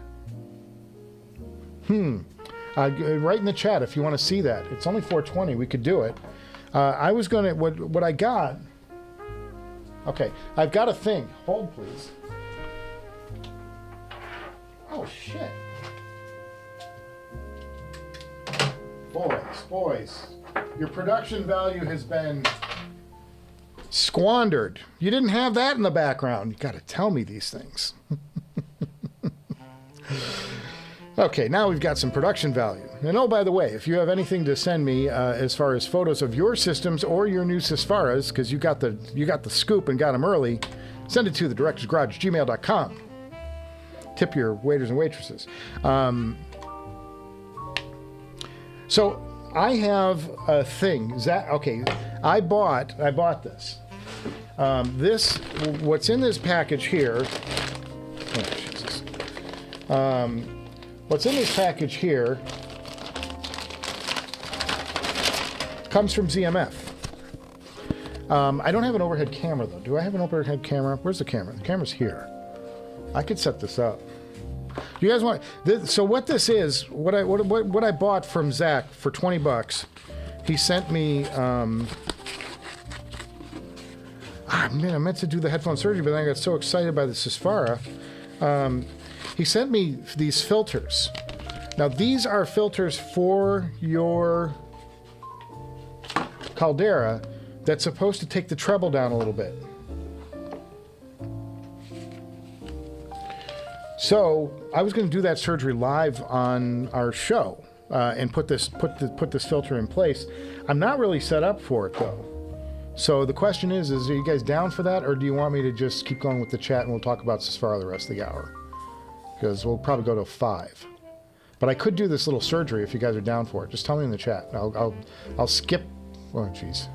Write in the chat if you want to see that. It's only 420. We could do it. I was going to... What I got... Okay, I've got a thing. Hold, please. Oh, shit. Boys. Your production value has been squandered. You didn't have that in the background. You got to tell me these things. Okay, now we've got some production value. And oh, by the way, if you have anything to send me as far as photos of your systems or your new Susvaras, because you got the scoop and got them early, send it to the directorsgarage@gmail.com. Tip your waiters and waitresses. So I have a thing. Okay, I bought this. What's in this package here? Oh, Jesus. What's in this package here comes from ZMF. I don't have an overhead camera though. Do I have an overhead camera? Where's the camera? The camera's here. I could set this up. You guys want this? So what this is? What I bought from Zach for $20? He sent me. Man, I meant to do the headphone surgery, but then I got so excited by the Susvara. He sent me these filters. Now these are filters for your Caldera that's supposed to take the treble down a little bit. So I was going to do that surgery live on our show and put this filter in place. I'm not really set up for it though. So the question is are you guys down for that, or do you want me to just keep going with the chat and we'll talk about Susvara the rest of the hour? Because we'll probably go to 5. But I could do this little surgery if you guys are down for it. Just tell me in the chat. I'll skip. Oh jeez.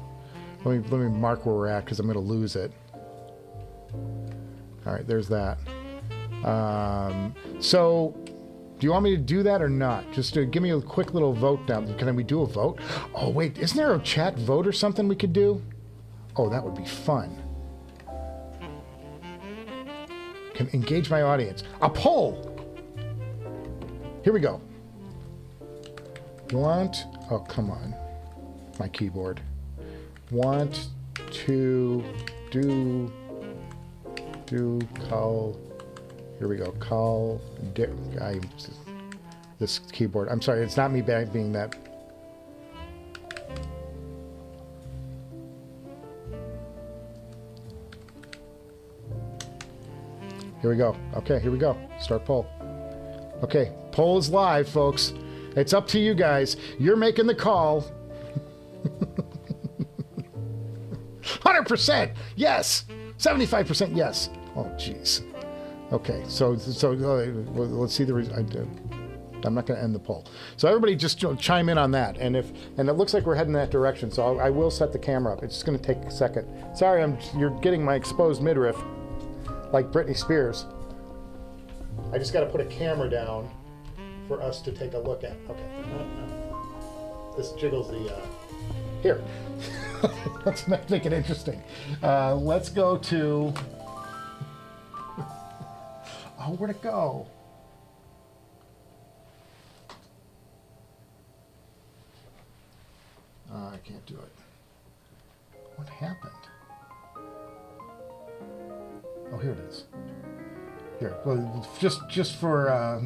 Let me mark where we're at because I'm going to lose it. All right, there's that. So, do you want me to do that or not? Just to give me a quick little vote down. Can we do a vote? Oh wait, isn't there a chat vote or something we could do? Oh, that would be fun. Can engage my audience. A poll! Here we go. Oh, come on. My keyboard. Want to do call. Here we go. This keyboard. I'm sorry, it's not me being that. Here we go. Okay, here we go. Start poll. Okay, poll is live, folks. It's up to you guys. You're making the call. 100% yes. 75% yes. Oh, jeez. Okay, so let's see the result. I'm not going to end the poll. So everybody just chime in on that, and it looks like we're heading that direction. So I will set the camera up. It's just going to take a second. Sorry, you're getting my exposed midriff, like Britney Spears. I just got to put a camera down for us to take a look at. Okay. This jiggles the. Here. Let's make it interesting. Let's go to. Oh, where'd it go? I can't do it. What happened? Oh, here it is. Here, well, just for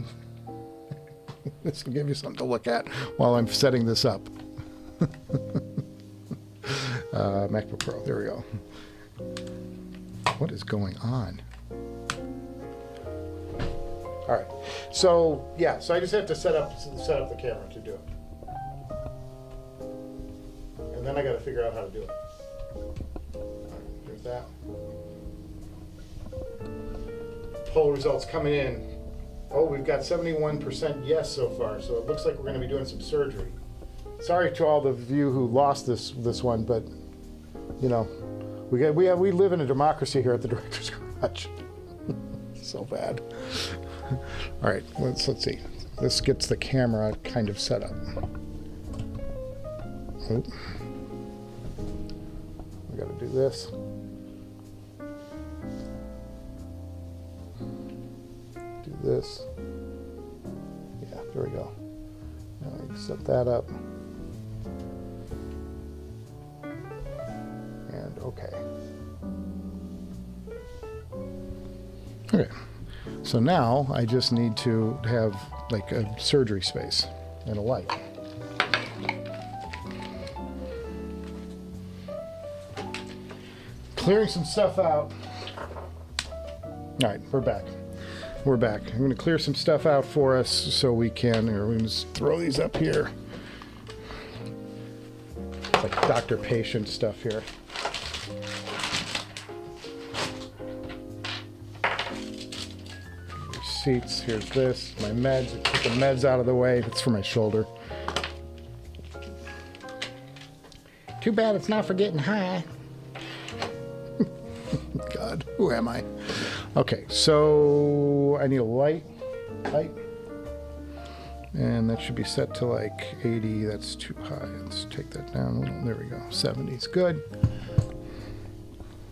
this will give you something to look at while I'm setting this up. MacBook Pro. There we go. What is going on? All right. So yeah. So I just have to set up the camera to do it, and then I got to figure out how to do it. All right, there's that. Poll results coming in. Oh, we've got 71% yes so far. So it looks like we're going to be doing some surgery. Sorry to all of you who lost this one, but you know, We live in a democracy here at the Director's Garage. So bad. All right, let's see. This gets the camera kind of set up. Oh. We got to do this. Do this. Yeah, there we go. Now we can set that up. And okay. Okay. So now I just need to have like a surgery space and a light. Clearing some stuff out. All right, we're back. We're back. I'm going to clear some stuff out for us so we can, or we can just throw these up here. It's like doctor-patient stuff here. Receipts, here's this, my meds. I put the meds out of the way. It's for my shoulder. Too bad it's not for getting high. God, who am I? Okay, so I need a light. And that should be set to like 80. That's too high. Let's take that down a little. There we go. 70 is good.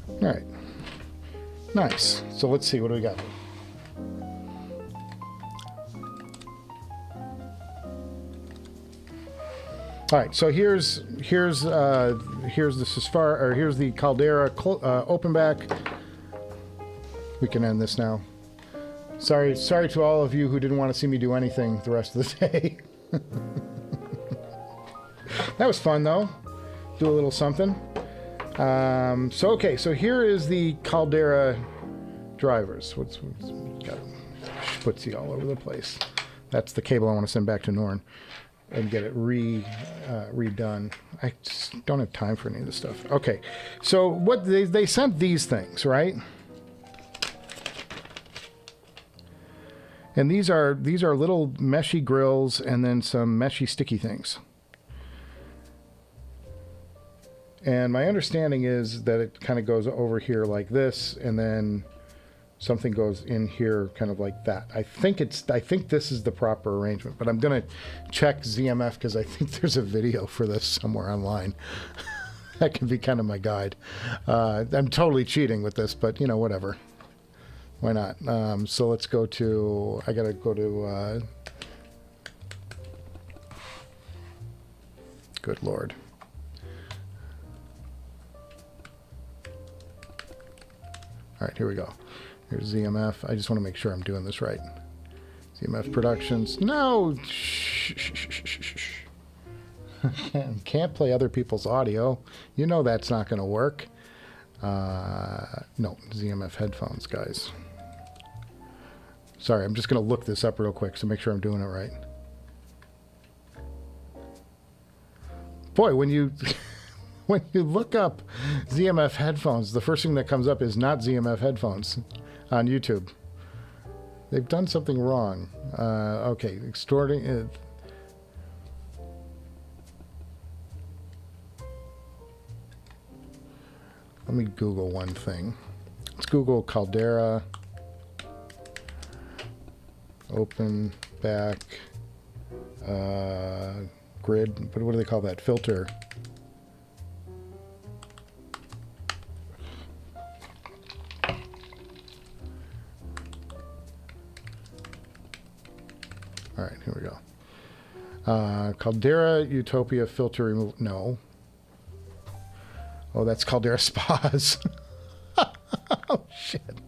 All right. Nice. So let's see. What do we got? All right. So here's the Susvara, or here's the Caldera open back. We can end this now. Sorry to all of you who didn't want to see me do anything the rest of the day. That was fun though. Do a little something. So here is the Caldera drivers. What's got footsie all over the place. That's the cable I want to send back to Norn and get it redone. I just don't have time for any of this stuff. Okay, so what they sent these things, right? And these are little meshy grills and then some meshy sticky things. And my understanding is that it kind of goes over here like this, and then something goes in here kind of like that. I think this is the proper arrangement, but I'm gonna check ZMF because I think there's a video for this somewhere online. That can be kind of my guide. I'm totally cheating with this, but you know, whatever. Why not? So let's go to, I gotta go to, good Lord. All right, here we go. Here's ZMF. I just want to make sure I'm doing this right. ZMF Productions. No! Shh. Can't play other people's audio. You know that's not going to work. No, ZMF headphones, guys. Sorry, I'm just going to look this up real quick so make sure I'm doing it right. Boy, when you when you look up ZMF headphones, the first thing that comes up is not ZMF headphones on YouTube. They've done something wrong. Okay, extorting it. Let me Google one thing. Let's Google Caldera open back grid. What do they call that? Filter. All right, here we go. Caldera Utopia filter remove. No. Oh, that's Caldera Spas. Oh, shit.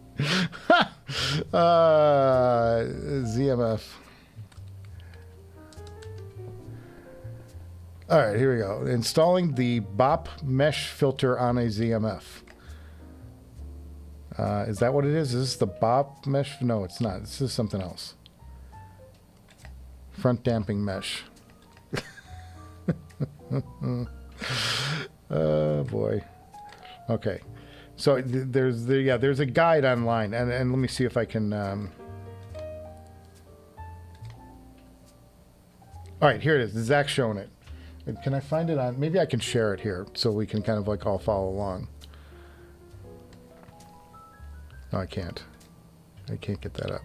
ZMF. All right, here we go. Installing the BOP mesh filter on a ZMF. Is that what it is? Is this the BOP mesh? No, it's not. This is something else. Front damping mesh. Oh boy. Okay. So there's a guide online, and let me see if I can. All right, here it is. Zach's showing it. Can I find it on? Maybe I can share it here so we can kind of like all follow along. No, I can't. I can't get that up.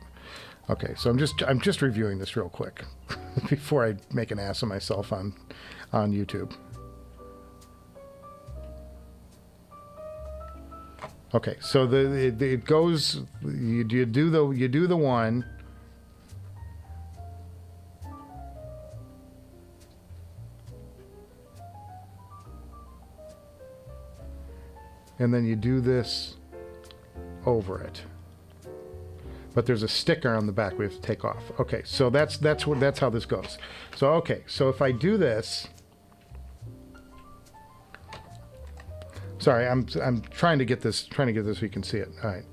Okay, so I'm just reviewing this real quick before I make an ass of myself on YouTube. Okay, so it goes. You do the one. And then you do this over it. But there's a sticker on the back we have to take off. Okay, so that's how this goes. So okay, so if I do this, sorry, I'm trying to get this so you can see it. All right.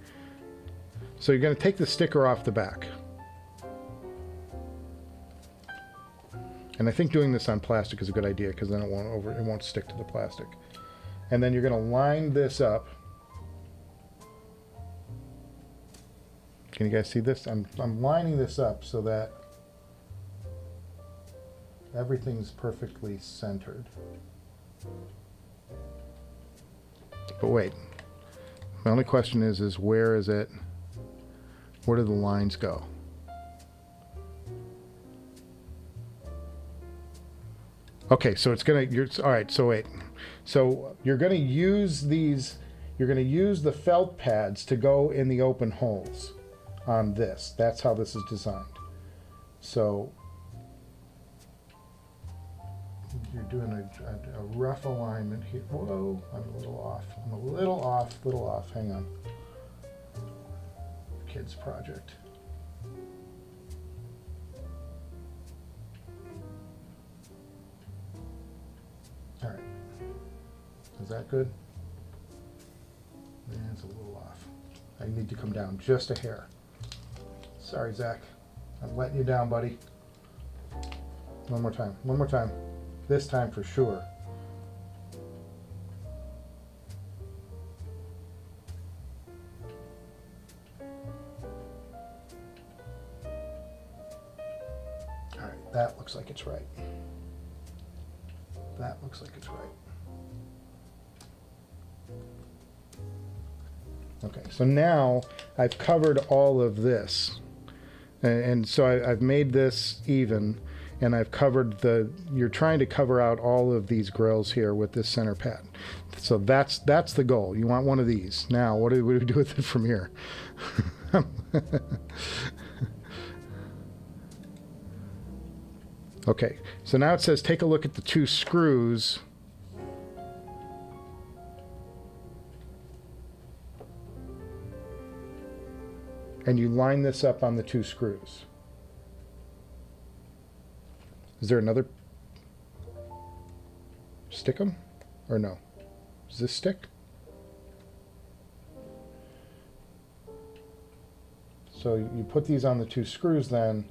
So you're going to take the sticker off the back. And I think doing this on plastic is a good idea because then it won't stick to the plastic. And then you're going to line this up. Can you guys see this? I'm lining this up so that everything's perfectly centered. But wait. My only question is where is it? Where do the lines go? Okay, so it's gonna. All right. So wait. So you're going to use these. You're going to use the felt pads to go in the open holes on this. That's how this is designed. So you're doing a rough alignment here. Whoa! I'm a little off. I'm a little off. Hang on. Kids project. All right. Is that good? Yeah, it's a little off. I need to come down just a hair. Sorry, Zach. I'm letting you down, buddy. One more time. One more time. This time for sure. All right, that looks like it's right. That looks like it's right. Okay, so now I've covered all of this. And so I've made this even, and I've covered you're trying to cover out all of these grills here with this center pad. So that's the goal. You want one of these. Now, what do we do with it from here? Okay, so now it says take a look at the two screws. And you line this up on the two screws. Is there another? Stick them? Or no? Does this stick? So you put these on the two screws then,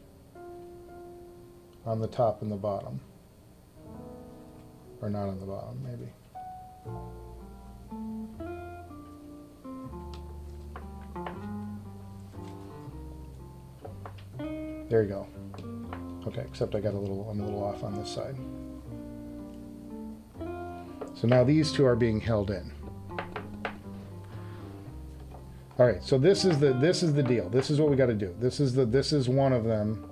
on the top and the bottom. Or not on the bottom, maybe. There you go. Okay, except I'm a little off on this side. So now these two are being held in. All right, so this is the deal. This is what we got to do. This is one of them,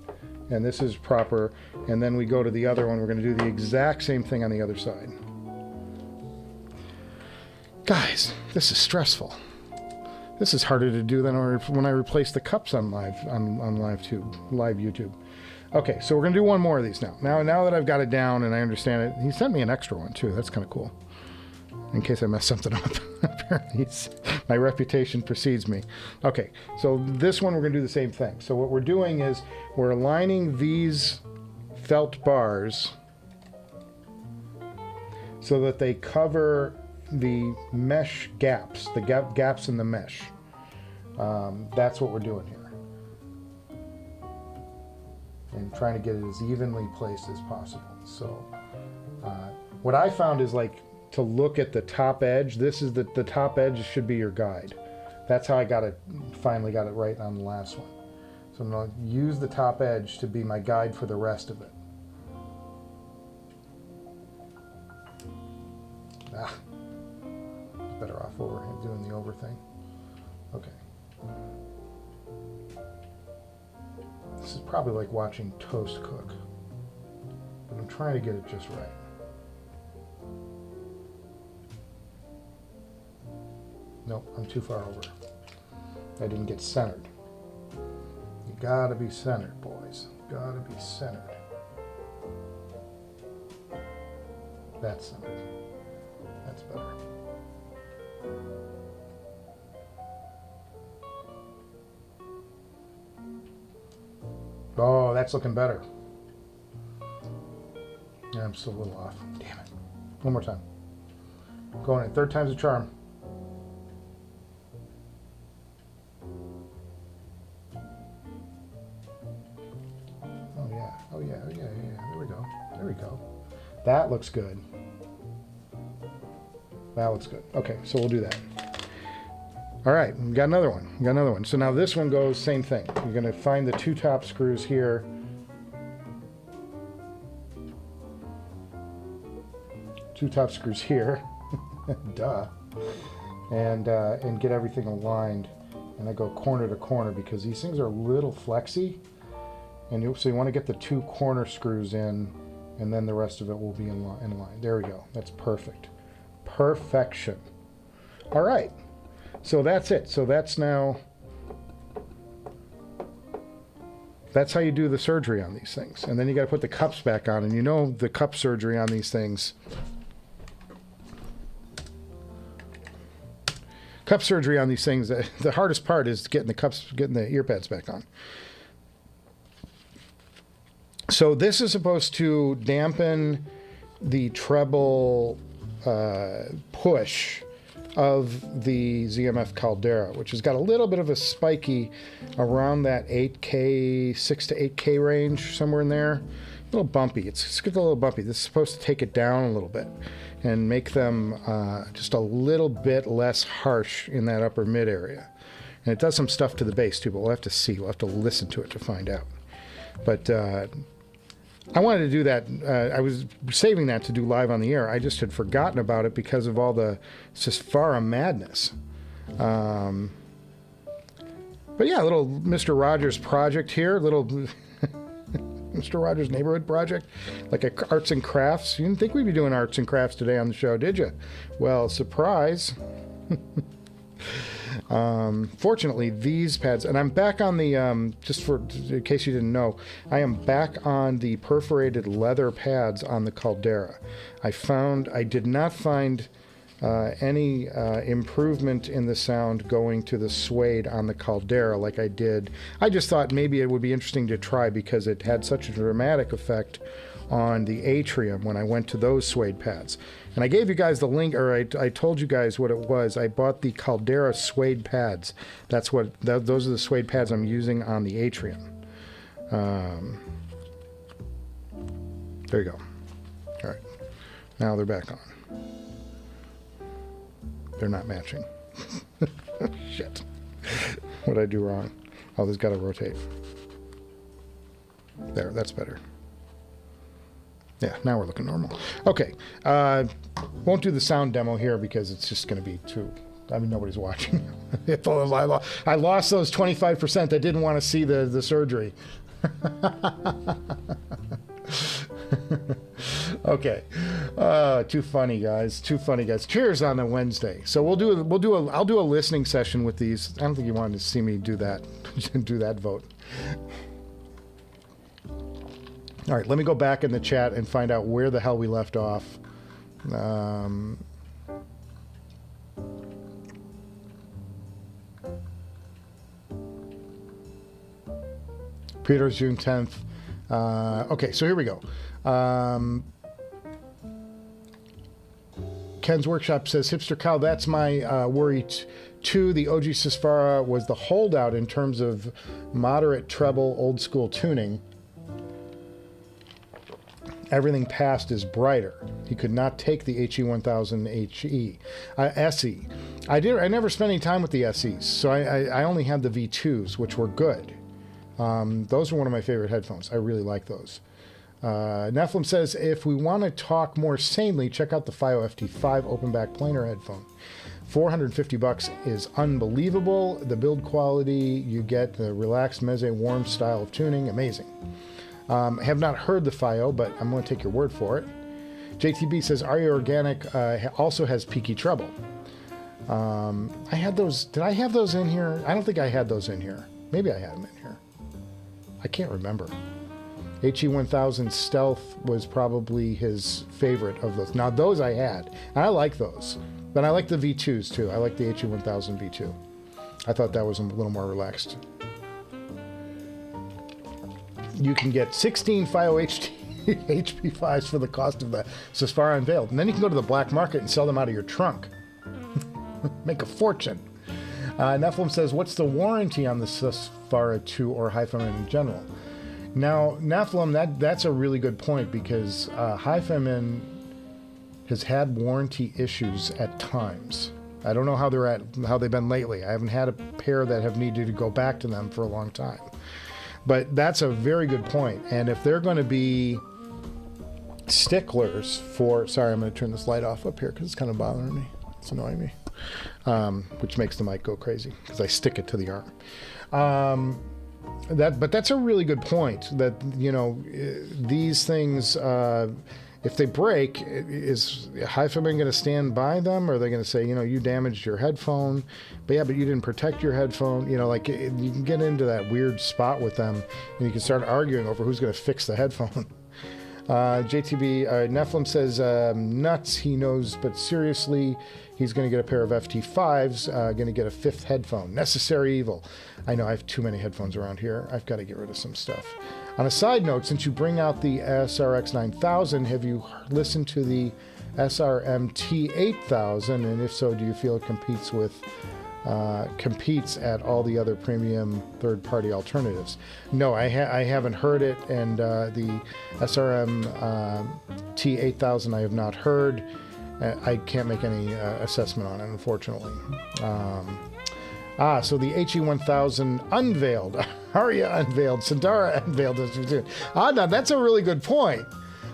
and this is proper. And then we go to the other one. We're going to do the exact same thing on the other side. Guys, this is stressful. This is harder to do than when I replace the cups on live YouTube. Okay, so we're gonna do one more of these now. Now that I've got it down and I understand it, he sent me an extra one too. That's kind of cool. In case I mess something up. Apparently, my reputation precedes me. Okay, so this one we're gonna do the same thing. So what we're doing is we're aligning these felt bars so that they cover the mesh gaps, the gaps in the mesh. That's what we're doing here. And trying to get it as evenly placed as possible. So what I found is like to look at the top edge. This is the top edge should be your guide. That's how I finally got it right on the last one. So I'm going to use the top edge to be my guide for the rest of it. Better off over doing the over thing. Okay, This is probably like watching toast cook, but I'm trying to get it just right. Nope, I'm too far over. I didn't get centered. You gotta be centered, boys. Gotta be centered. That's centered. That's better. Oh, that's looking better. Yeah, I'm still a little off. Damn it. One more time. Going in. Third time's a charm. Oh yeah. Oh yeah. Oh yeah. Yeah. There we go. There we go. That looks good. That looks good. Okay, so we'll do that. All right, we got another one. We got another one. So now this one goes same thing. You're going to find the two top screws here. Two top screws here. Duh. And get everything aligned. And I go corner to corner because these things are a little flexy. And so you want to get the two corner screws in, and then the rest of it will be in line. There we go. That's perfect. Perfection. All right. So that's it. So that's now, that's how you do the surgery on these things. And then you got to put the cups back on. And you know the cup surgery on these things. Cup surgery on these things, the hardest part is getting the ear pads back on. So this is supposed to dampen the treble push of the ZMF Caldera, which has got a little bit of a spiky around that 8K, 6 to 8K range, somewhere in there. A little bumpy. It's a little bumpy. This is supposed to take it down a little bit and make them just a little bit less harsh in that upper mid area. And it does some stuff to the bass too, but we'll have to see. We'll have to listen to it to find out. But I wanted to do that. I was saving that to do live on the air. I just had forgotten about it because of all the Susvara madness. But yeah, a little Mr. Rogers project here, little Mr. Rogers neighborhood project, like a arts and crafts. You didn't think we'd be doing arts and crafts today on the show, did you? Well, surprise. Fortunately, these pads, and I'm back on the, just for, in case you didn't know, I am back on the perforated leather pads on the Caldera. I did not find any improvement in the sound going to the suede on the Caldera like I did. I just thought maybe it would be interesting to try because it had such a dramatic effect on the Atrium when I went to those suede pads. And I gave you guys the link, or I told you guys what it was. I bought the Caldera suede pads. That's what, those are the suede pads I'm using on the Atrium. There you go. All right. Now they're back on. They're not matching. Shit. What'd I do wrong? Oh, there's got to rotate. There, that's better. Yeah, now we're looking normal. Okay, won't do the sound demo here because it's just going to be too, I mean, nobody's watching. I lost those 25% that didn't want to see the surgery. Okay, too funny, guys. Too funny, guys. Cheers on a Wednesday. So I'll do a listening session with these. I don't think you wanted to see me do that. Do that vote. All right, let me go back in the chat and find out where the hell we left off. Peter's June 10th. Okay, so here we go. Ken's Workshop says, Hipster Cow, that's my worry too. The OG Susvara was the holdout in terms of moderate treble old school tuning. Everything past is brighter. He could not take the HE-1000 SE. I never spent any time with the SEs, so I only had the V2s, which were good. Those were one of my favorite headphones. I really like those. Nephilim says, if we want to talk more sanely, check out the FiO FT5 open back planar headphone. $450 is unbelievable. The build quality, you get the relaxed meze warm style of tuning, amazing. Have not heard the FiO, but I'm going to take your word for it. JTB says Aria Organic also has peaky treble. I had those. Did I have those in here? I don't think I had those in here. Maybe I had them in here. I can't remember. HE-1000 Stealth was probably his favorite of those. Now those I had, and I like those, but I like the V2s too. I like the HE-1000 V2. I thought that was a little more relaxed. You can get 16 FiO HP5s for the cost of the Susvara Unveiled, and then you can go to the black market and sell them out of your trunk. Make a fortune. Nephilim says, what's the warranty on the Susvara 2 or HiFiman in general? Now, Nephilim, that's a really good point, because HiFiman has had warranty issues at times. I don't know how they've been lately. I haven't had a pair that have needed to go back to them for a long time. But that's a very good point. And if they're going to be sticklers for... Sorry, I'm going to turn this light off up here because it's kind of bothering me. It's annoying me. Which makes the mic go crazy because I stick it to the arm. But that's a really good point, that, you know, these things... if they break, is HiFiman going to stand by them? Or are they going to say, you know, you damaged your headphone, but yeah, but you didn't protect your headphone? You know, like, you can get into that weird spot with them, and you can start arguing over who's going to fix the headphone. JTB Nephilim says, nuts, he knows, but seriously, he's going to get a pair of FT5s, going to get a 5th headphone. Necessary evil. I know I have too many headphones around here. I've got to get rid of some stuff. On a side note, since you bring out the SRX 9000, have you listened to the SRM TH-X00? And if so, do you feel it competes at all the other premium third-party alternatives? No, I haven't heard it, and the SRM TH-X00 I have not heard. I can't make any assessment on it, unfortunately. So the HE-1000 unveiled, Aria unveiled, Sandara unveiled. Now that's a really good point.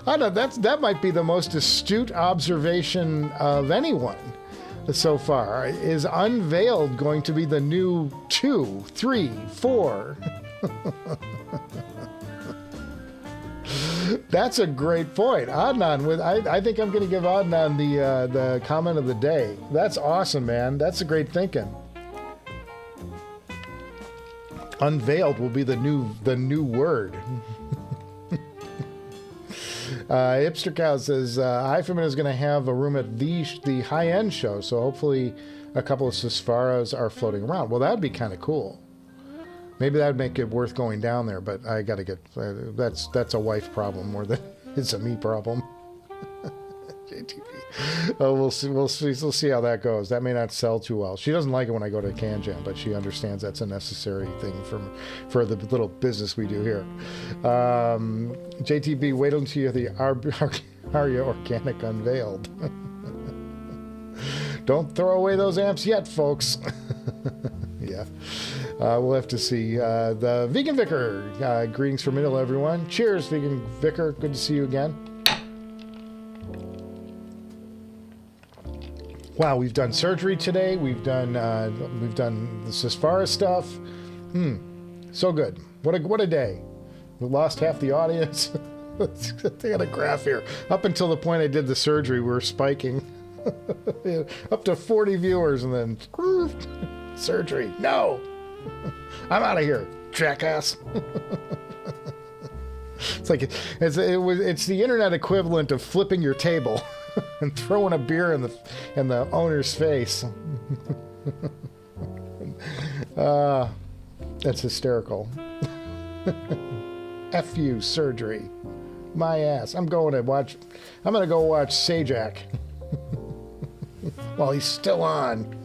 That might be the most astute observation of anyone so far. Is unveiled going to be the new 2, 3, 4? That's a great point. Adnan, I think I'm going to give Adnan the comment of the day. That's awesome, man. That's a great thinking. Unveiled will be the new word. Hipster Cow says HiFiman is going to have a room at the high-end show, so hopefully a couple of Susvaras are floating around. Well, that'd be kind of cool. Maybe that'd make it worth going down there, but I got to get that's a wife problem more than it's a me problem. JTP. Oh, we'll see how that goes. That may not sell too well. She doesn't like it when I go to Can Jam, but she understands that's a necessary thing for the little business we do here. JTB, wait until you hear the Aria Organic unveiled. Don't throw away those amps yet, folks. Yeah. We'll have to see. The Vegan Vicar, greetings from Middle, everyone. Cheers, Vegan Vicar. Good to see you again. Wow, we've done surgery today. We've done the Susvara stuff. So good. What a day. We lost half the audience. They got a graph here. Up until the point I did the surgery, we were spiking. Up to 40 viewers, and then surgery. No, I'm out of here, jackass. It's like it's the internet equivalent of flipping your table and throwing a beer in the owner's face. That's hysterical. F you, surgery. My ass. I'm gonna go watch Sajak while he's still on.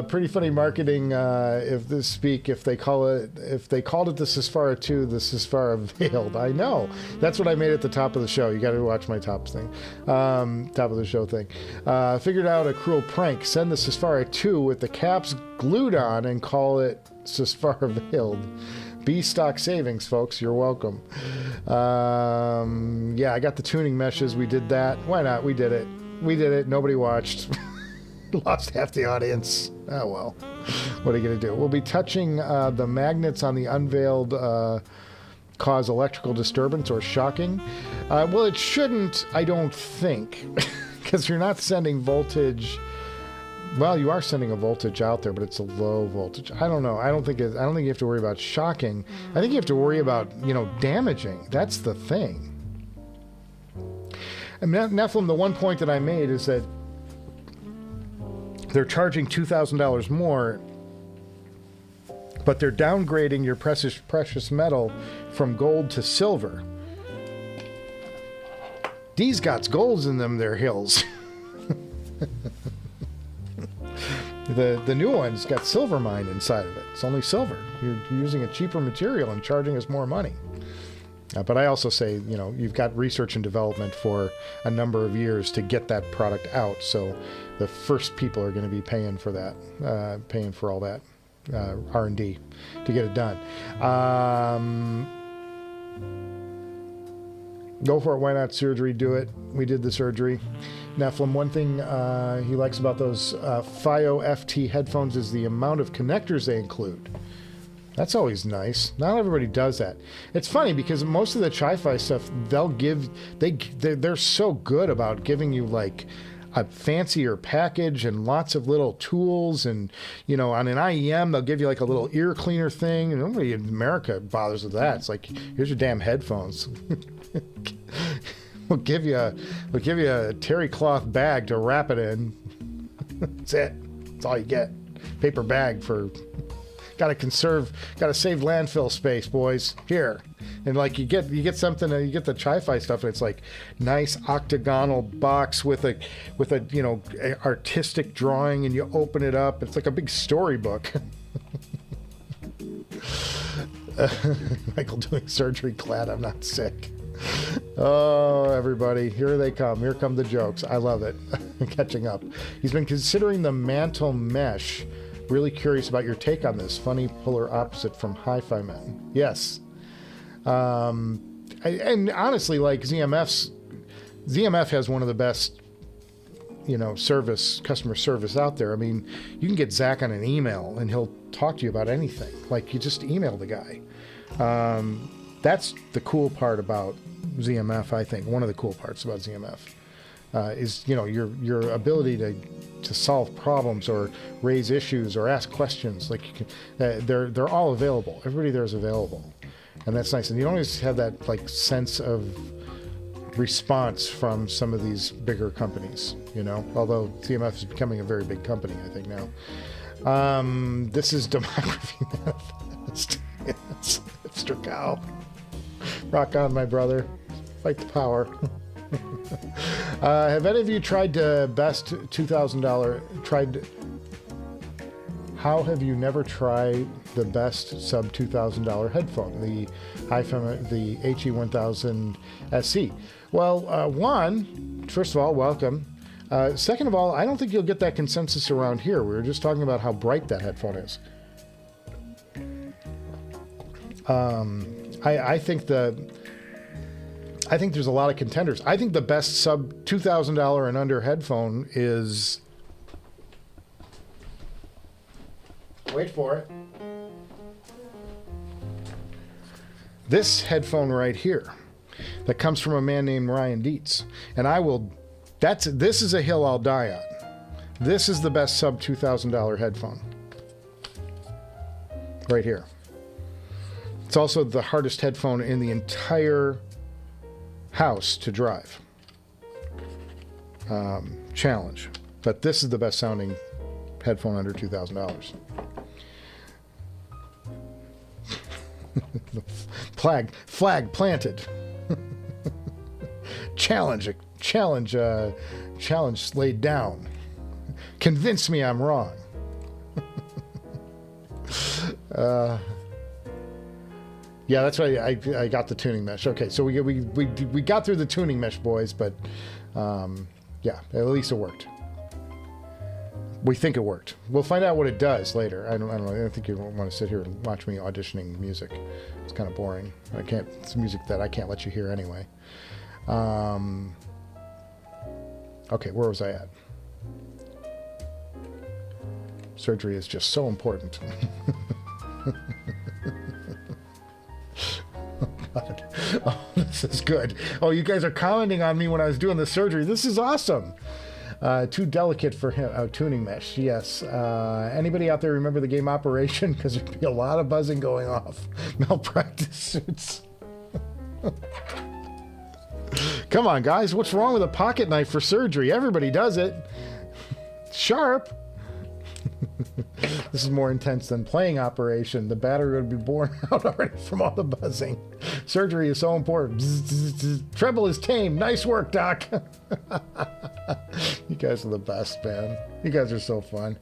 Pretty funny marketing. If they called it the Susvara 2, the Susvara Veiled. I know. That's what I made at the top of the show. You got to watch my top of the show thing. Figured out a cruel prank. Send the Susvara 2 with the caps glued on and call it Susvara Veiled. B-stock savings, folks. You're welcome. Yeah, I got the tuning meshes. We did that. Why not? We did it. Nobody watched. Lost half the audience. Oh, well. What are you going to do? We'll be touching the magnets on the unveiled cause electrical disturbance or shocking. Well, it shouldn't, I don't think, because you're not sending voltage. Well, you are sending a voltage out there, but it's a low voltage. I don't know. I don't think you have to worry about shocking. I think you have to worry about, damaging. That's the thing. And Nephilim, the one point that I made is that they're charging $2,000 more, but they're downgrading your precious metal from gold to silver. These got golds in them, their hills. The new one's got silver mine inside of it. It's only silver. You're using a cheaper material and charging us more money. But I also say, you've got research and development for a number of years to get that product out. So the first people are going to be paying for that, paying for all that R&D to get it done. Go for it. Why not surgery? Do it. We did the surgery. Nephilim, one thing he likes about those FiO FT headphones is the amount of connectors they include. That's always nice. Not everybody does that. It's funny because most of the Chi-Fi stuff they're so good about giving you like a fancier package and lots of little tools, and on an IEM they'll give you like a little ear cleaner thing, and nobody in America bothers with that. It's like, here's your damn headphones. We'll give you a terry cloth bag to wrap it in. That's it. That's all you get. Paper bag for. Gotta save landfill space, boys. Here, and like you get something. You get the Chi-Fi stuff, and it's like nice octagonal box with a artistic drawing, and you open it up. It's like a big storybook. Michael doing surgery, glad I'm not sick. Oh, everybody, here they come. Here come the jokes. I love it. Catching up. He's been considering the mantle mesh. Really curious about your take on this. Funny polar opposite from HiFiman. Yes. And honestly, like ZMF has one of the best, customer service out there. I mean, you can get Zach on an email and he'll talk to you about anything. Like, you just email the guy. That's the cool part about ZMF, I think. One of the cool parts about ZMF is, your ability to solve problems or raise issues or ask questions. Like, you can, they're all available. Everybody there is available, and that's nice. And you don't always have that like sense of response from some of these bigger companies. Although ZMF is becoming a very big company, I think now. This is Demography Manifest. Yes, hipster cow. Rock on, my brother. Fight the power. Have any of you tried best $2,000? How have you never tried the best sub $2,000 headphone, the HiFiman, the HE-1000 SE? Well, first of all, welcome. Second of all, I don't think you'll get that consensus around here. We were just talking about how bright that headphone is. I think there's a lot of contenders. I think the best sub $2,000 and under headphone is. Wait for it. This headphone right here, that comes from a man named Ryan Dietz, and this is a hill I'll die on. This is the best sub $2,000 headphone. Right here. It's also the hardest headphone in the entire house to drive. Challenge. But this is the best sounding headphone under $2,000. Flag planted. Challenge laid down. Convince me I'm wrong. Yeah, that's why I got the tuning mesh. Okay, so we got through the tuning mesh, boys, but yeah, at least it worked. We think it worked. We'll find out what it does later. I don't know. I don't think you want to sit here and watch me auditioning music. It's kind of boring. It's music that I can't let you hear anyway. Okay, where was I at? Surgery is just so important. God. Oh, this is good. Oh, you guys are commenting on me when I was doing the surgery. This is awesome. Too delicate for him. Oh, tuning mesh. Yes. Anybody out there remember the game Operation? Because there'd be a lot of buzzing going off. Malpractice suits. Come on, guys. What's wrong with a pocket knife for surgery? Everybody does it. Sharp. This is more intense than playing Operation. The battery would be born out already from all the buzzing. Surgery is so important. Bzz, bzz, bzz. Treble is tame. Nice work, Doc. You guys are the best, man. You guys are so fun.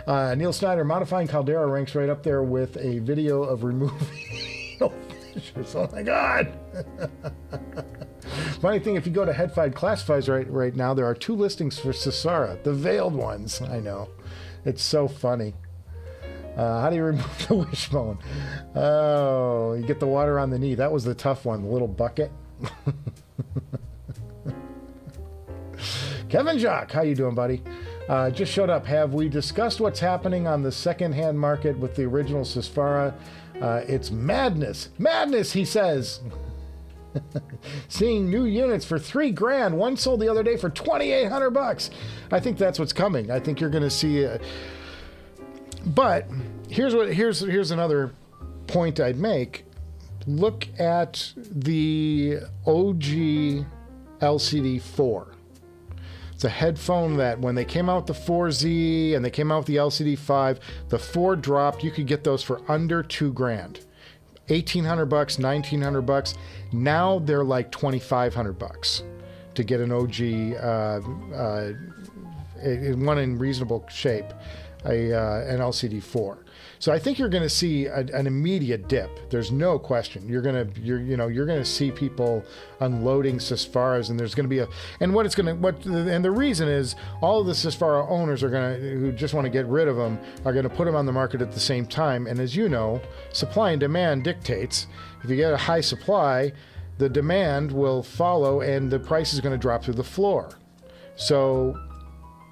Neil Snyder, modifying Caldera ranks right up there with a video of removing fissures. Oh my God. Funny thing, if you go to Headfied Classifieds right now, there are 2 listings for Susvara, the veiled ones. I know. It's so funny. How do you remove the wishbone? Oh, you get the water on the knee. That was the tough one, the little bucket. Kevin Jacques, how you doing, buddy? Just showed up. Have we discussed what's happening on the second-hand market with the original Susvara? It's madness. Madness, he says. Seeing new units for $3,000. One sold the other day for $2,800. I think that's what's coming. I think you're going to see. But here's another point I'd make. Look at the OG LCD4. It's a headphone that when they came out with the 4Z and they came out with the LCD5, the 4 dropped. You could get those for under $2,000. $1,800, $1,900. Now they're like $2,500 to get an OG, one in reasonable shape, an LCD4. So I think you're going to see an immediate dip. There's no question. You're going to see people unloading Susvaras, and there's going to be and the reason is all of the Susvara owners who just want to get rid of them are going to put them on the market at the same time. And as you know, supply and demand dictates. If you get a high supply, the demand will follow, and the price is going to drop through the floor. So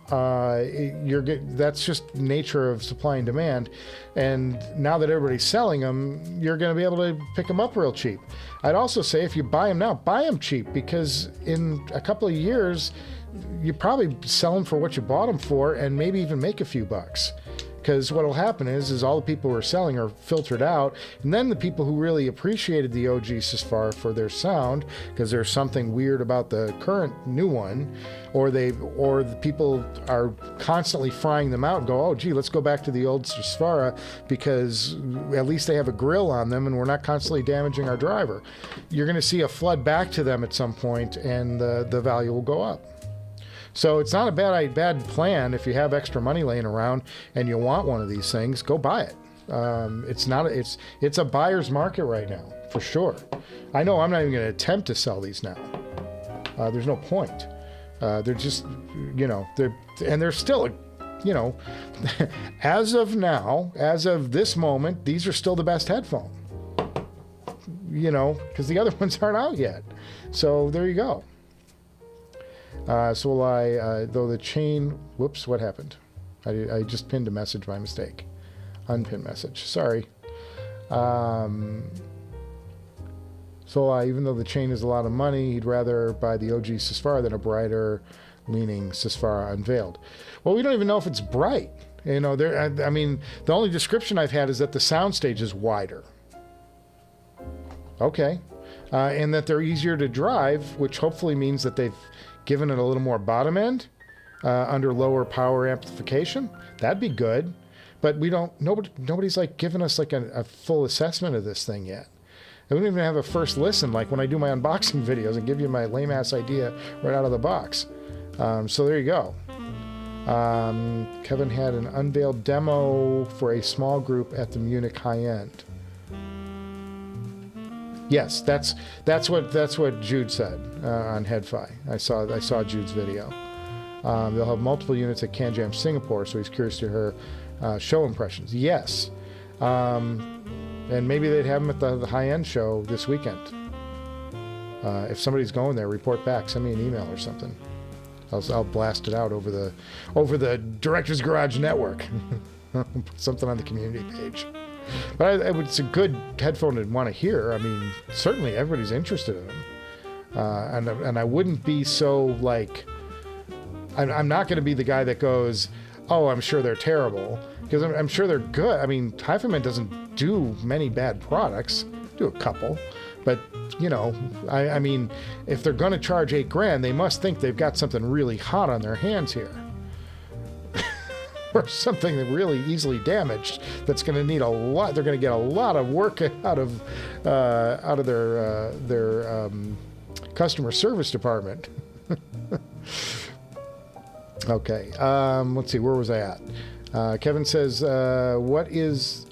that's just nature of supply and demand. And now that everybody's selling them, you're going to be able to pick them up real cheap. I'd also say if you buy them now, buy them cheap, because in a couple of years, you probably sell them for what you bought them for and maybe even make a few bucks. Because what will happen is all the people who are selling are filtered out, and then the people who really appreciated the OG Susvara for their sound, because there's something weird about the current new one, or the people are constantly frying them out and go, oh gee, let's go back to the old Susvara because at least they have a grill on them and we're not constantly damaging our driver. You're going to see a flood back to them at some point, and the value will go up. So it's not a bad plan. If you have extra money laying around and you want one of these things, go buy it. It's a buyer's market right now, for sure. I know I'm not even going to attempt to sell these now. There's no point. They're just, they're still, as of now, as of this moment, these are still the best headphone. Because the other ones aren't out yet. So there you go. So will I, though the chain, whoops, what happened? I just pinned a message by mistake. Unpinned message, sorry. So even though the chain is a lot of money, he'd rather buy the OG Susvara than a brighter leaning Susvara unveiled. Well, we don't even know if it's bright. The only description I've had is that the soundstage is wider. Okay. And that they're easier to drive, which hopefully means that they've given it a little more bottom end under lower power amplification. That'd be good. But nobody's like giving us like a full assessment of this thing yet. I don't even have a first listen like when I do my unboxing videos and give you my lame ass idea right out of the box. So there you go. Kevin had an unveiled demo for a small group at the Munich high end. Yes, that's what Jude said on HeadFi. I saw Jude's video. They'll have multiple units at CanJam Singapore, so he's curious to hear show impressions. Yes, and maybe they'd have them at the high-end show this weekend. If somebody's going there, report back. Send me an email or something. I'll blast it out over the Directors Garage network. Put something on the community page. But it's a good headphone to want to hear. I mean, certainly everybody's interested in them. And I wouldn't be so like, I'm not going to be the guy that goes, oh, I'm sure they're terrible, because I'm sure they're good. I mean, HiFiman doesn't do many bad products, do a couple, but you know, I mean, if they're going to charge $8,000, they must think they've got something really hot on their hands here. Or something that really easily damaged that's going to need a lot. They're going to get a lot of work out of their customer service department. Okay, let's see, where was I at? Kevin says, what is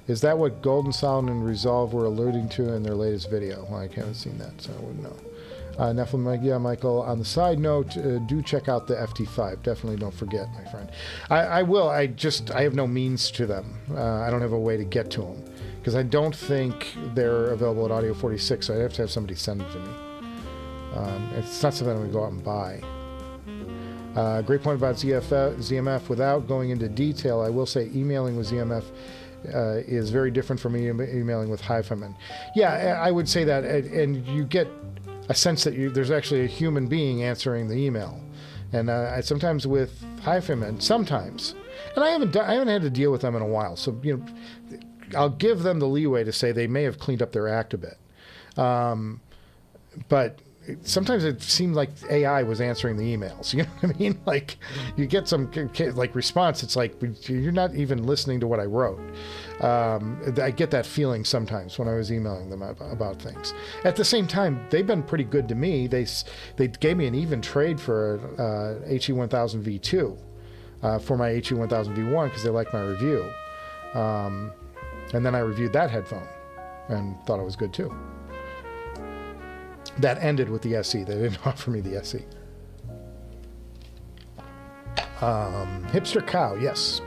that what Golden Solid and Resolve were alluding to in their latest video? Well, I haven't seen that, so I wouldn't know. Nephilim, yeah, Michael, on the side note, do check out the FT5. Definitely don't forget, my friend. I will. I have no means to them. I don't have a way to get to them, because I don't think they're available at Audio 46, so I'd have to have somebody send them to me. It's not something I'm going to go out and buy. Great point about ZMF. Without going into detail, I will say emailing with ZMF is very different from emailing with HiFiman. Yeah, I would say that, and you get a sense that there's actually a human being answering the email. And sometimes with HiFiman, sometimes, and I haven't had to deal with them in a while, so you know, I'll give them the leeway to say they may have cleaned up their act a bit, but sometimes it seemed like AI was answering the emails. You know what I mean? Like, you get some like response. It's like, you're not even listening to what I wrote. I get that feeling sometimes when I was emailing them about things. At the same time, they've been pretty good to me. They gave me an even trade for HE-1000 V2 for my HE-1000 V1 because they liked my review. And then I reviewed that headphone and thought it was good too. That ended with the SE. They didn't offer me the SE. Hipster Cow, yes.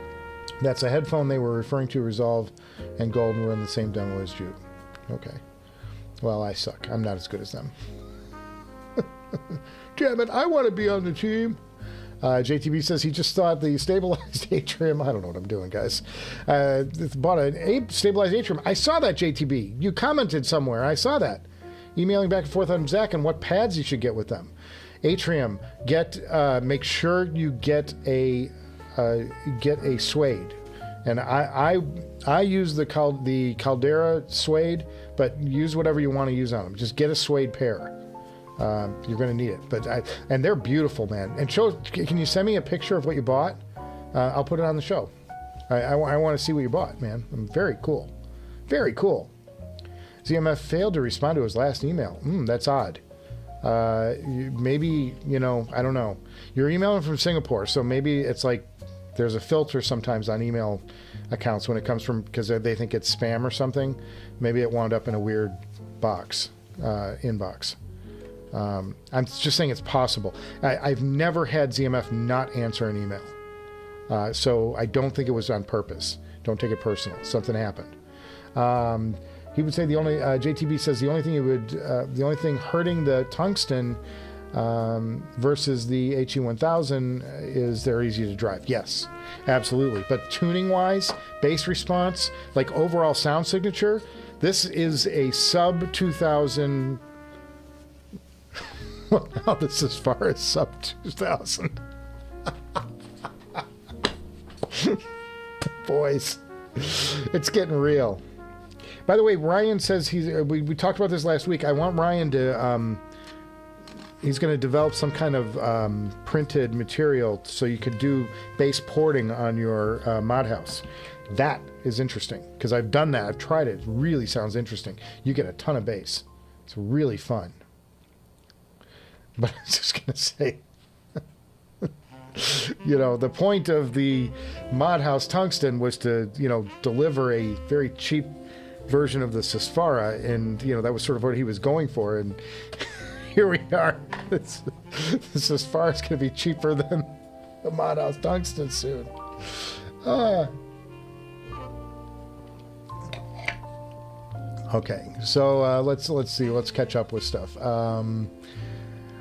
That's a headphone they were referring to. Resolve and Golden were in the same demo as Jude. Okay. Well, I suck. I'm not as good as them. Damn it, I want to be on the team. JTB says he just thought the stabilized atrium. I don't know what I'm doing, guys. Bought an stabilized atrium. I saw that, JTB. You commented somewhere. I saw that. Emailing back and forth on Zach and what pads you should get with them. Atrium, make sure you get a suede, and I use the Caldera suede, but use whatever you want to use on them. Just get a suede pair. You're going to need it. And they're beautiful, man. And can you send me a picture of what you bought? I'll put it on the show. I want to see what you bought, man. Very cool. Very cool. ZMF failed to respond to his last email. That's odd. Maybe, I don't know. You're emailing from Singapore, so maybe it's like there's a filter sometimes on email accounts when it comes from, because they think it's spam or something. Maybe it wound up in a weird inbox. I'm just saying it's possible. I've never had ZMF not answer an email. So I don't think it was on purpose. Don't take it personal. Something happened. He would say JTB says the only thing hurting the tungsten versus the HE-1000 is they're easy to drive. Yes, absolutely. But tuning-wise, bass response, like overall sound signature, this is a sub 2000. Well, now this is as far as sub 2000. Boys, it's getting real. By the way, Ryan says we talked about this last week. I want Ryan to, he's going to develop some kind of printed material so you could do bass porting on your mod house. That is interesting because I've done that. I've tried it. It really sounds interesting. You get a ton of bass. It's really fun. But I was just going to say, the point of the mod house tungsten was to, deliver a very cheap version of the Susvara, and that was sort of what he was going for, and here we are. The Susvara is going to be cheaper than the mod house tungsten soon. Okay, so let's see. Let's catch up with stuff.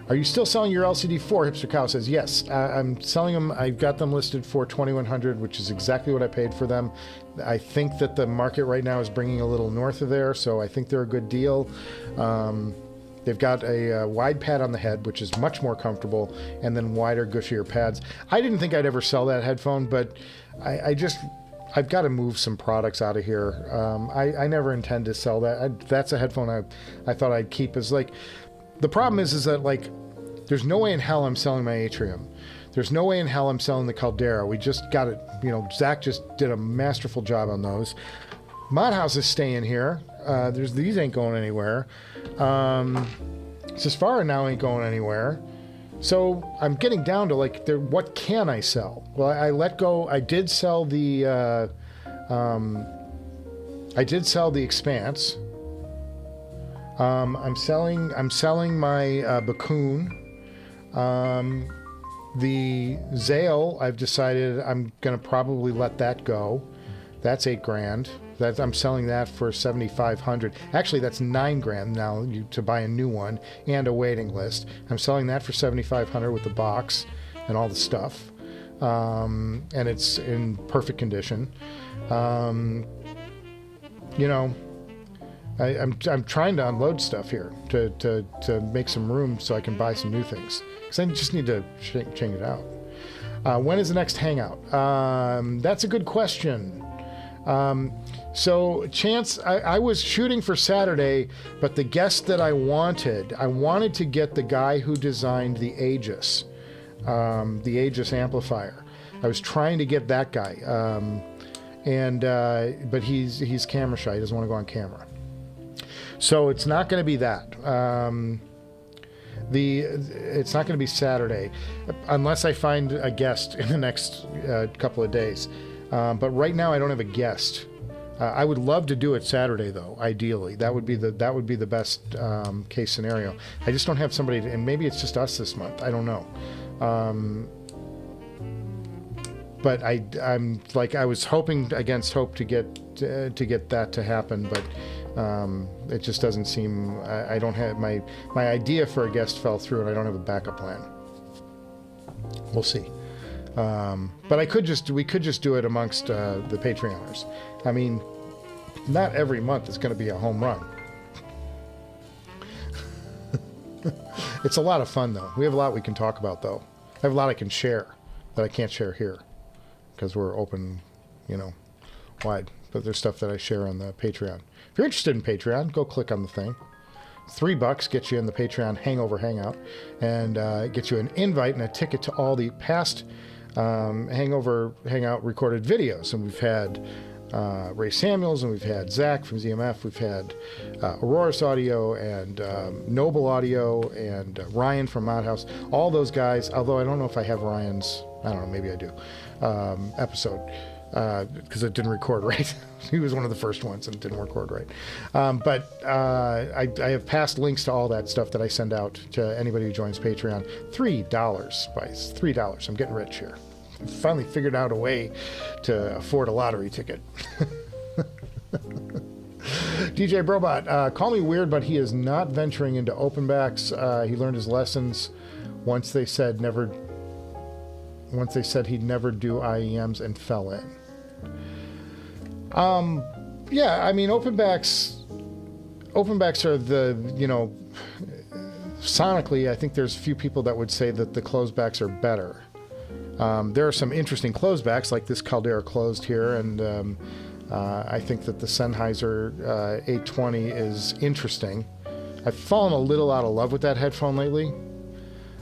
Are you still selling your LCD4? Hipster Cow says, yes, I'm selling them. I've got them listed for $2,100, which is exactly what I paid for them. I think that the market right now is bringing a little north of there, so I think they're a good deal. They've got a wide pad on the head, which is much more comfortable, and then wider, gushier pads. I didn't think I'd ever sell that headphone, but I've got to move some products out of here. I never intend to sell that. That's a headphone I thought I'd keep. Is like, the problem is that, like, there's no way in hell I'm selling my Atrium. There's no way in hell I'm selling the Caldera. We just got it, you know, Zach just did a masterful job on those. Mod House is staying here. These ain't going anywhere. Susvara now ain't going anywhere. So I'm getting down to, like, what can I sell? Well, I let go. I did sell the Expanse. I'm selling my Bakoon. The Zale, I've decided I'm gonna probably let that go. That's $8,000. I'm selling that for $7,500. Actually, that's $9,000 now to buy a new one and a waiting list. I'm selling that for $7,500 with the box and all the stuff, and it's in perfect condition. You know, I'm trying to unload stuff here to make some room so I can buy some new things, because I just need to change it out. When is the next Hangout? That's a good question. So Chance, I was shooting for Saturday, but the guest that I wanted to get the guy who designed the Aegis amplifier. I was trying to get that guy, but he's camera shy. He doesn't want to go on camera. So it's not going to be that. It's not going to be Saturday, unless I find a guest in the next couple of days. But right now I don't have a guest. I would love to do it Saturday, though. Ideally, that would be the best case scenario. I just don't have somebody, and maybe it's just us this month. I don't know. But I'm like, I was hoping against hope to get that to happen, but it just doesn't seem. I don't have my idea for a guest fell through, and I don't have a backup plan. We'll see. But we could just do it amongst the Patreoners. I mean, not every month is going to be a home run. It's a lot of fun, though. We have a lot we can talk about, though. I have a lot I can share that I can't share here because we're open, you know, wide. But there's stuff that I share on the Patreon. If you're interested in Patreon, go click on the thing. $3 gets you in the Patreon Hangover Hangout, and gets you an invite and a ticket to all the past Hangover Hangout recorded videos. And we've had Ray Samuels, and we've had Zach from ZMF, we've had Auroras Audio, and Noble Audio, and Ryan from Mod House. All those guys, although I don't know if I have Ryan's, I don't know, maybe I do, episode, because it didn't record right. He was one of the first ones and it didn't record right. But I have past links to all that stuff that I send out to anybody who joins Patreon. $3, Spice. $3. I'm getting rich here. I finally figured out a way to afford a lottery ticket. DJ Brobot, call me weird, but he is not venturing into openbacks. He learned his lessons once they said he'd never do IEMs and fell in. Yeah, I mean, openbacks are the, you know, sonically, I think there's a few people that would say that the closebacks are better. There are some interesting closebacks, like this Caldera closed here, and I think that the Sennheiser HD-820 is interesting. I've fallen a little out of love with that headphone lately,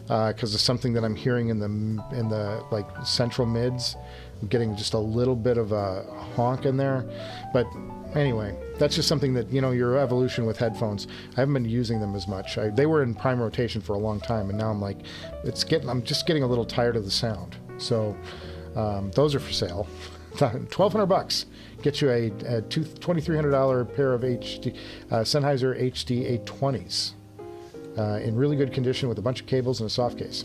because of something that I'm hearing in the like central mids. I'm getting just a little bit of a honk in there, but anyway, that's just something that, you know, your evolution with headphones. I haven't been using them as much. They were in prime rotation for a long time, and now I'm like, I'm just getting a little tired of the sound. So those are for sale. $1,200 gets you a $2,300 pair of Sennheiser HD-820s in really good condition with a bunch of cables and a soft case.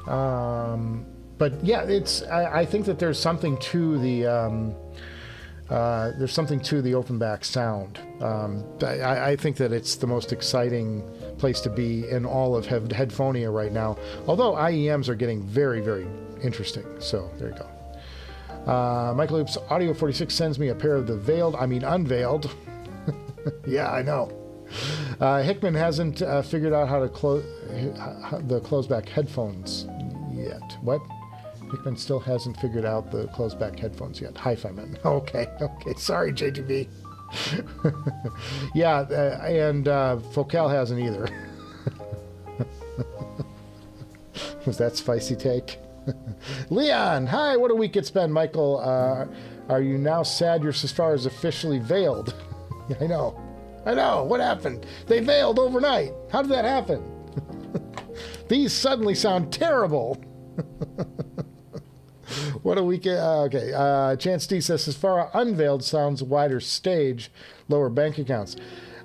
But yeah, I think that there's something to the There's something to the open back sound. I think that it's the most exciting place to be in all of headphonia right now. Although IEMs are getting very, very interesting. So there you go. Michael Oops Audio 46 sends me a pair of the unveiled. Yeah, I know. Hickman hasn't figured out how to close the close-back headphones yet. What? Hickman still hasn't figured out the closed-back headphones yet. HiFiman. Okay. Sorry, JTB. Yeah, and Focal hasn't either. Was that spicy take? Leon, hi, what a week it's been. Michael, are you now sad your Susvara is officially veiled? I know. What happened? They veiled overnight. How did that happen? These suddenly sound terrible. What a week. Okay. Chance D says Susvara unveiled sounds wider stage, lower bank accounts.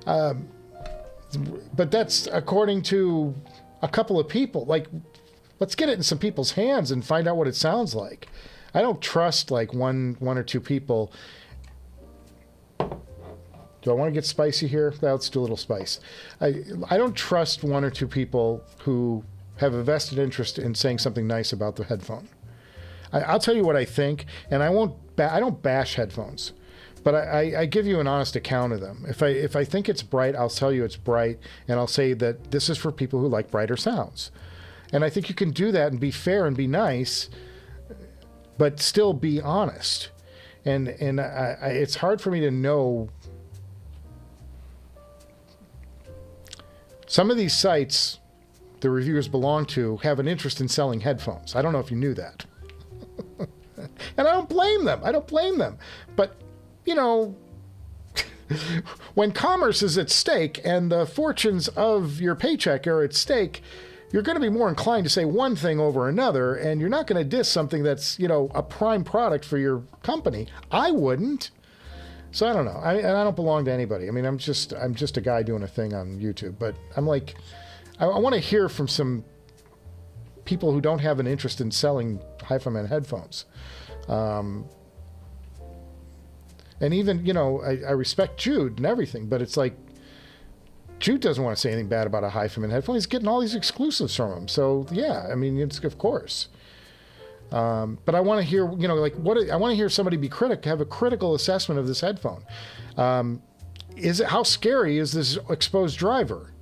But that's according to a couple of people. Like, let's get it in some people's hands and find out what it sounds like. I don't trust like one or two people. Do I want to get spicy here? Let's do a little spice. I don't trust one or two people who have a vested interest in saying something nice about the headphone. I'll tell you what I think, and I don't bash headphones, but I give you an honest account of them. If I think it's bright, I'll tell you it's bright, and I'll say that this is for people who like brighter sounds. And I think you can do that and be fair and be nice, but still be honest. And it's hard for me to know. Some of these sites the reviewers belong to have an interest in selling headphones. I don't know if you knew that. And I don't blame them. But, you know, when commerce is at stake and the fortunes of your paycheck are at stake, you're going to be more inclined to say one thing over another, and you're not going to diss something that's, you know, a prime product for your company. I wouldn't. So I don't know. I don't belong to anybody. I mean, I'm just a guy doing a thing on YouTube. But I'm like, I want to hear from some people who don't have an interest in selling HiFiman headphones. And even, you know, I respect Jude and everything, but it's like, Jude doesn't want to say anything bad about a HiFiman headphone. He's getting all these exclusives from him. So, yeah, I mean, it's of course. But I want to hear, you know, like, I want to hear somebody have a critical assessment of this headphone. How scary is this exposed driver?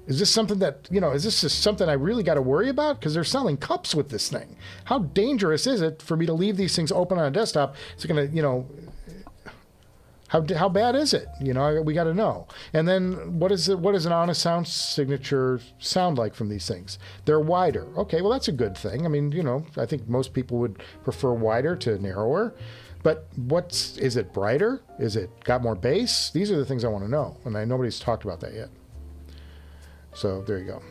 Is this something that, you know, is this just something I really got to worry about? Because they're selling cups with this thing. How dangerous is it for me to leave these things open on a desktop? It's going to, you know, how bad is it? You know, we got to know. And then what does an honest sound signature sound like from these things? They're wider. Okay, well, that's a good thing. I mean, you know, I think most people would prefer wider to narrower. But is it brighter? Is it got more bass? These are the things I want to know. And nobody's talked about that yet. So there you go.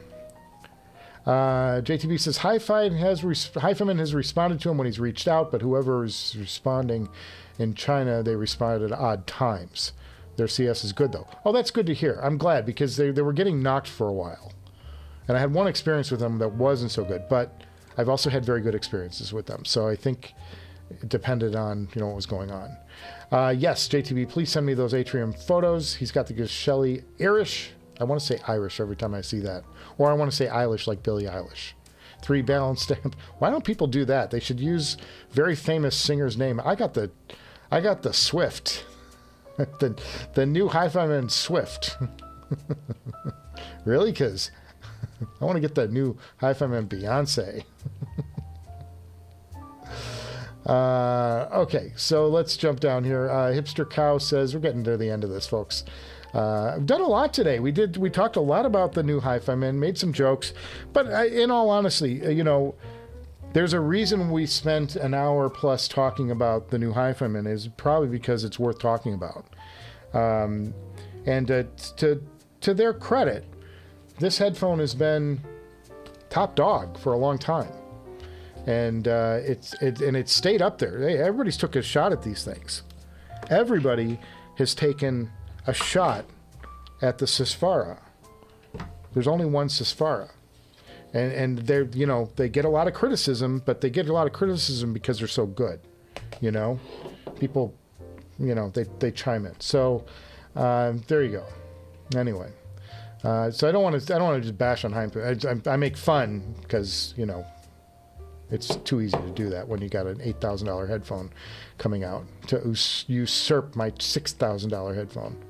JTB says HiFiman has responded to him when he's reached out, but whoever is responding in China, they responded at odd times. Their CS is good though. Oh, that's good to hear. I'm glad, because they were getting knocked for a while. And I had one experience with them that wasn't so good, but I've also had very good experiences with them. So I think it depended on, you know, what was going on. Yes, JTB, please send me those Atrium photos. He's got the Shelly Irish. I want to say Irish every time I see that. Or I want to say Eilish like Billie Eilish. 3 balance stamp. Why don't people do that? They should use very famous singer's name. I got the Swift. the new HiFiman Swift. Really? Because I want to get that new HiFiman Beyonce. Okay, so let's jump down here. Hipster Cow says, we're getting to the end of this, folks. I've done a lot today. We talked a lot about the new HiFiman, made some jokes, but in all honesty, you know, there's a reason we spent an hour plus talking about the new HiFiman, is probably because it's worth talking about. And to their credit, this headphone has been top dog for a long time. And it stayed up there. Hey, everybody's took a shot at these things. Everybody has taken a shot at the Susvara. There's only one Susvara. And they're, you know, they get a lot of criticism, but they get a lot of criticism because they're so good, you know? people, you know, they chime in. So there you go. Anyway, so I don't want to just bash on HiFiman. I make fun because, you know, it's too easy to do that when you got an $8,000 headphone coming out to usurp my $6,000 headphone.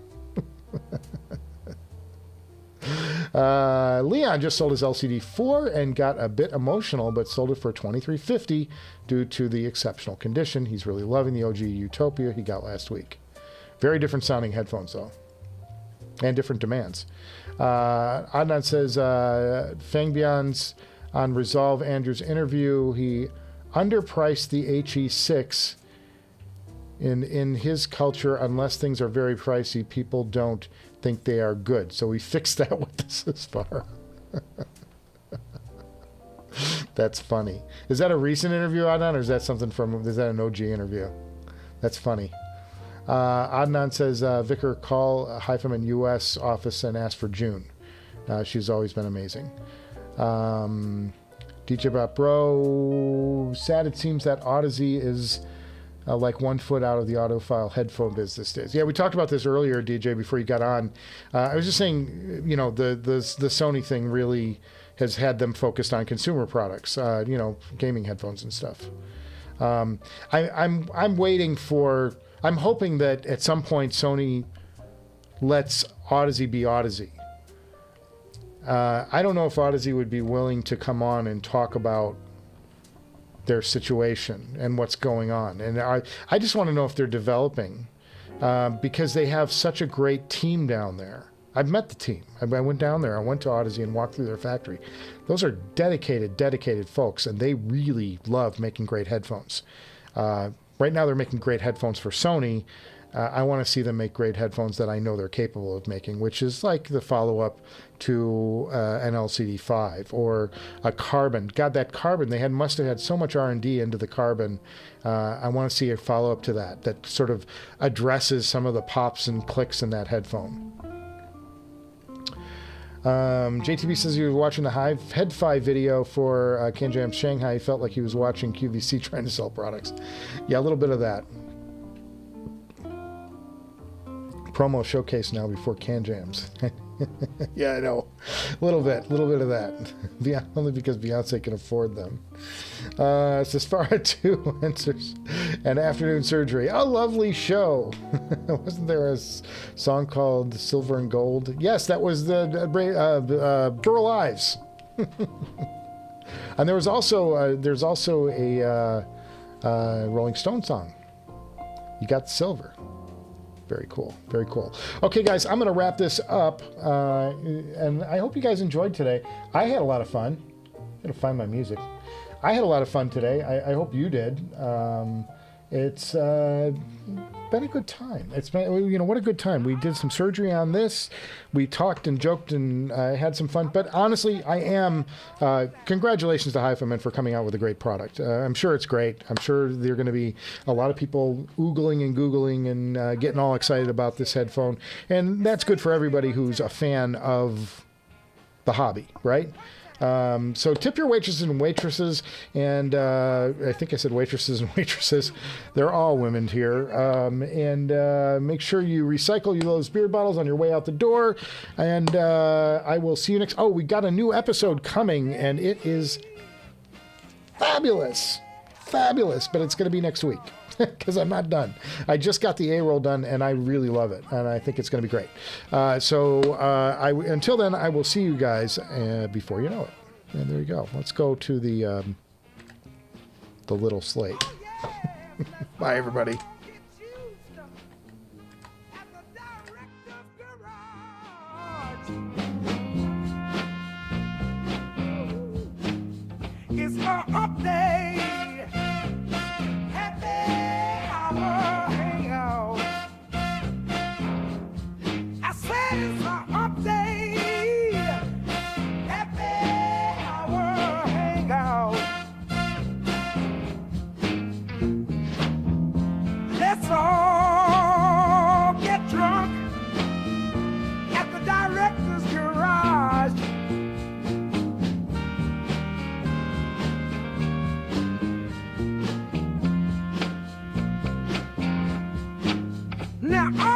Leon just sold his LCD4 and got a bit emotional, but sold it for $23.50 due to the exceptional condition. He's really loving the OG Utopia he got last week. Very different sounding headphones, though, and different demands. Adnan says, Fangbyan's on Resolve Andrew's interview, he underpriced the HE6. In his culture, unless things are very pricey, people don't think they are good. So we fixed that with the Susvara. That's funny. Is that a recent interview, Adnan, or is that something is that an OG interview? That's funny. Adnan says, Vicar, call HiFiman US office and ask for June. She's always been amazing. DJ Bot Bro, sad it seems that Audeze is like 1 foot out of the audiophile headphone business days. Yeah, we talked about this earlier, DJ, before you got on. I was just saying, you know, the Sony thing really has had them focused on consumer products, you know, gaming headphones and stuff. I'm waiting for, I'm hoping that at some point Sony lets Audeze be Audeze. I don't know if Audeze would be willing to come on and talk about their situation and what's going on. And I just want to know if they're developing, because they have such a great team down there. I've met the team. I went down there. I went to Audeze and walked through their factory. Those are dedicated folks, and they really love making great headphones. Right now they're making great headphones for Sony. I want to see them make great headphones that I know they're capable of making, which is like the follow-up to an LCD5 or a Carbon. God, that Carbon, they must have had so much R&D into the Carbon. I want to see a follow-up to that sort of addresses some of the pops and clicks in that headphone. JTB says he was watching the Head-Fi video for Can-Jam's Shanghai. He felt like he was watching QVC trying to sell products. Yeah, a little bit of that. Promo showcase now before Can-Jams. Yeah, I know. A little bit of that. Only because Beyonce can afford them. Susvara 2 answers an afternoon surgery. A lovely show. Wasn't there a song called Silver and Gold? Yes, that was the Burl Ives. And there's also a Rolling Stone song. You got the silver. Very cool. Very cool. Okay, guys, I'm going to wrap this up. And I hope you guys enjoyed today. I had a lot of fun. I'm going to find my music. I had a lot of fun today. I hope you did. It's been a good time. It's been, you know, what a good time. We did some surgery on this. We talked and joked and had some fun. But honestly, I am, congratulations to HiFiman for coming out with a great product. I'm sure it's great. I'm sure there are going to be a lot of people oogling and googling and getting all excited about this headphone. And that's good for everybody who's a fan of the hobby, right? So tip your waitresses and waitresses, and I think I said waitresses and waitresses. They're all women here. And make sure you recycle those beer bottles on your way out the door. And I will see you next. Oh, we got a new episode coming, and it is fabulous. Fabulous, but it's going to be next week. Because I'm not done. I just got the A-roll done, and I really love it, and I think it's going to be great. Until then, I will see you guys before you know it. And there you go. Let's go to the little slate. Bye, everybody. It's our update. Hangout. I said it's our update. Happy hour hangout. Let's all get drunk at the director's garage. Now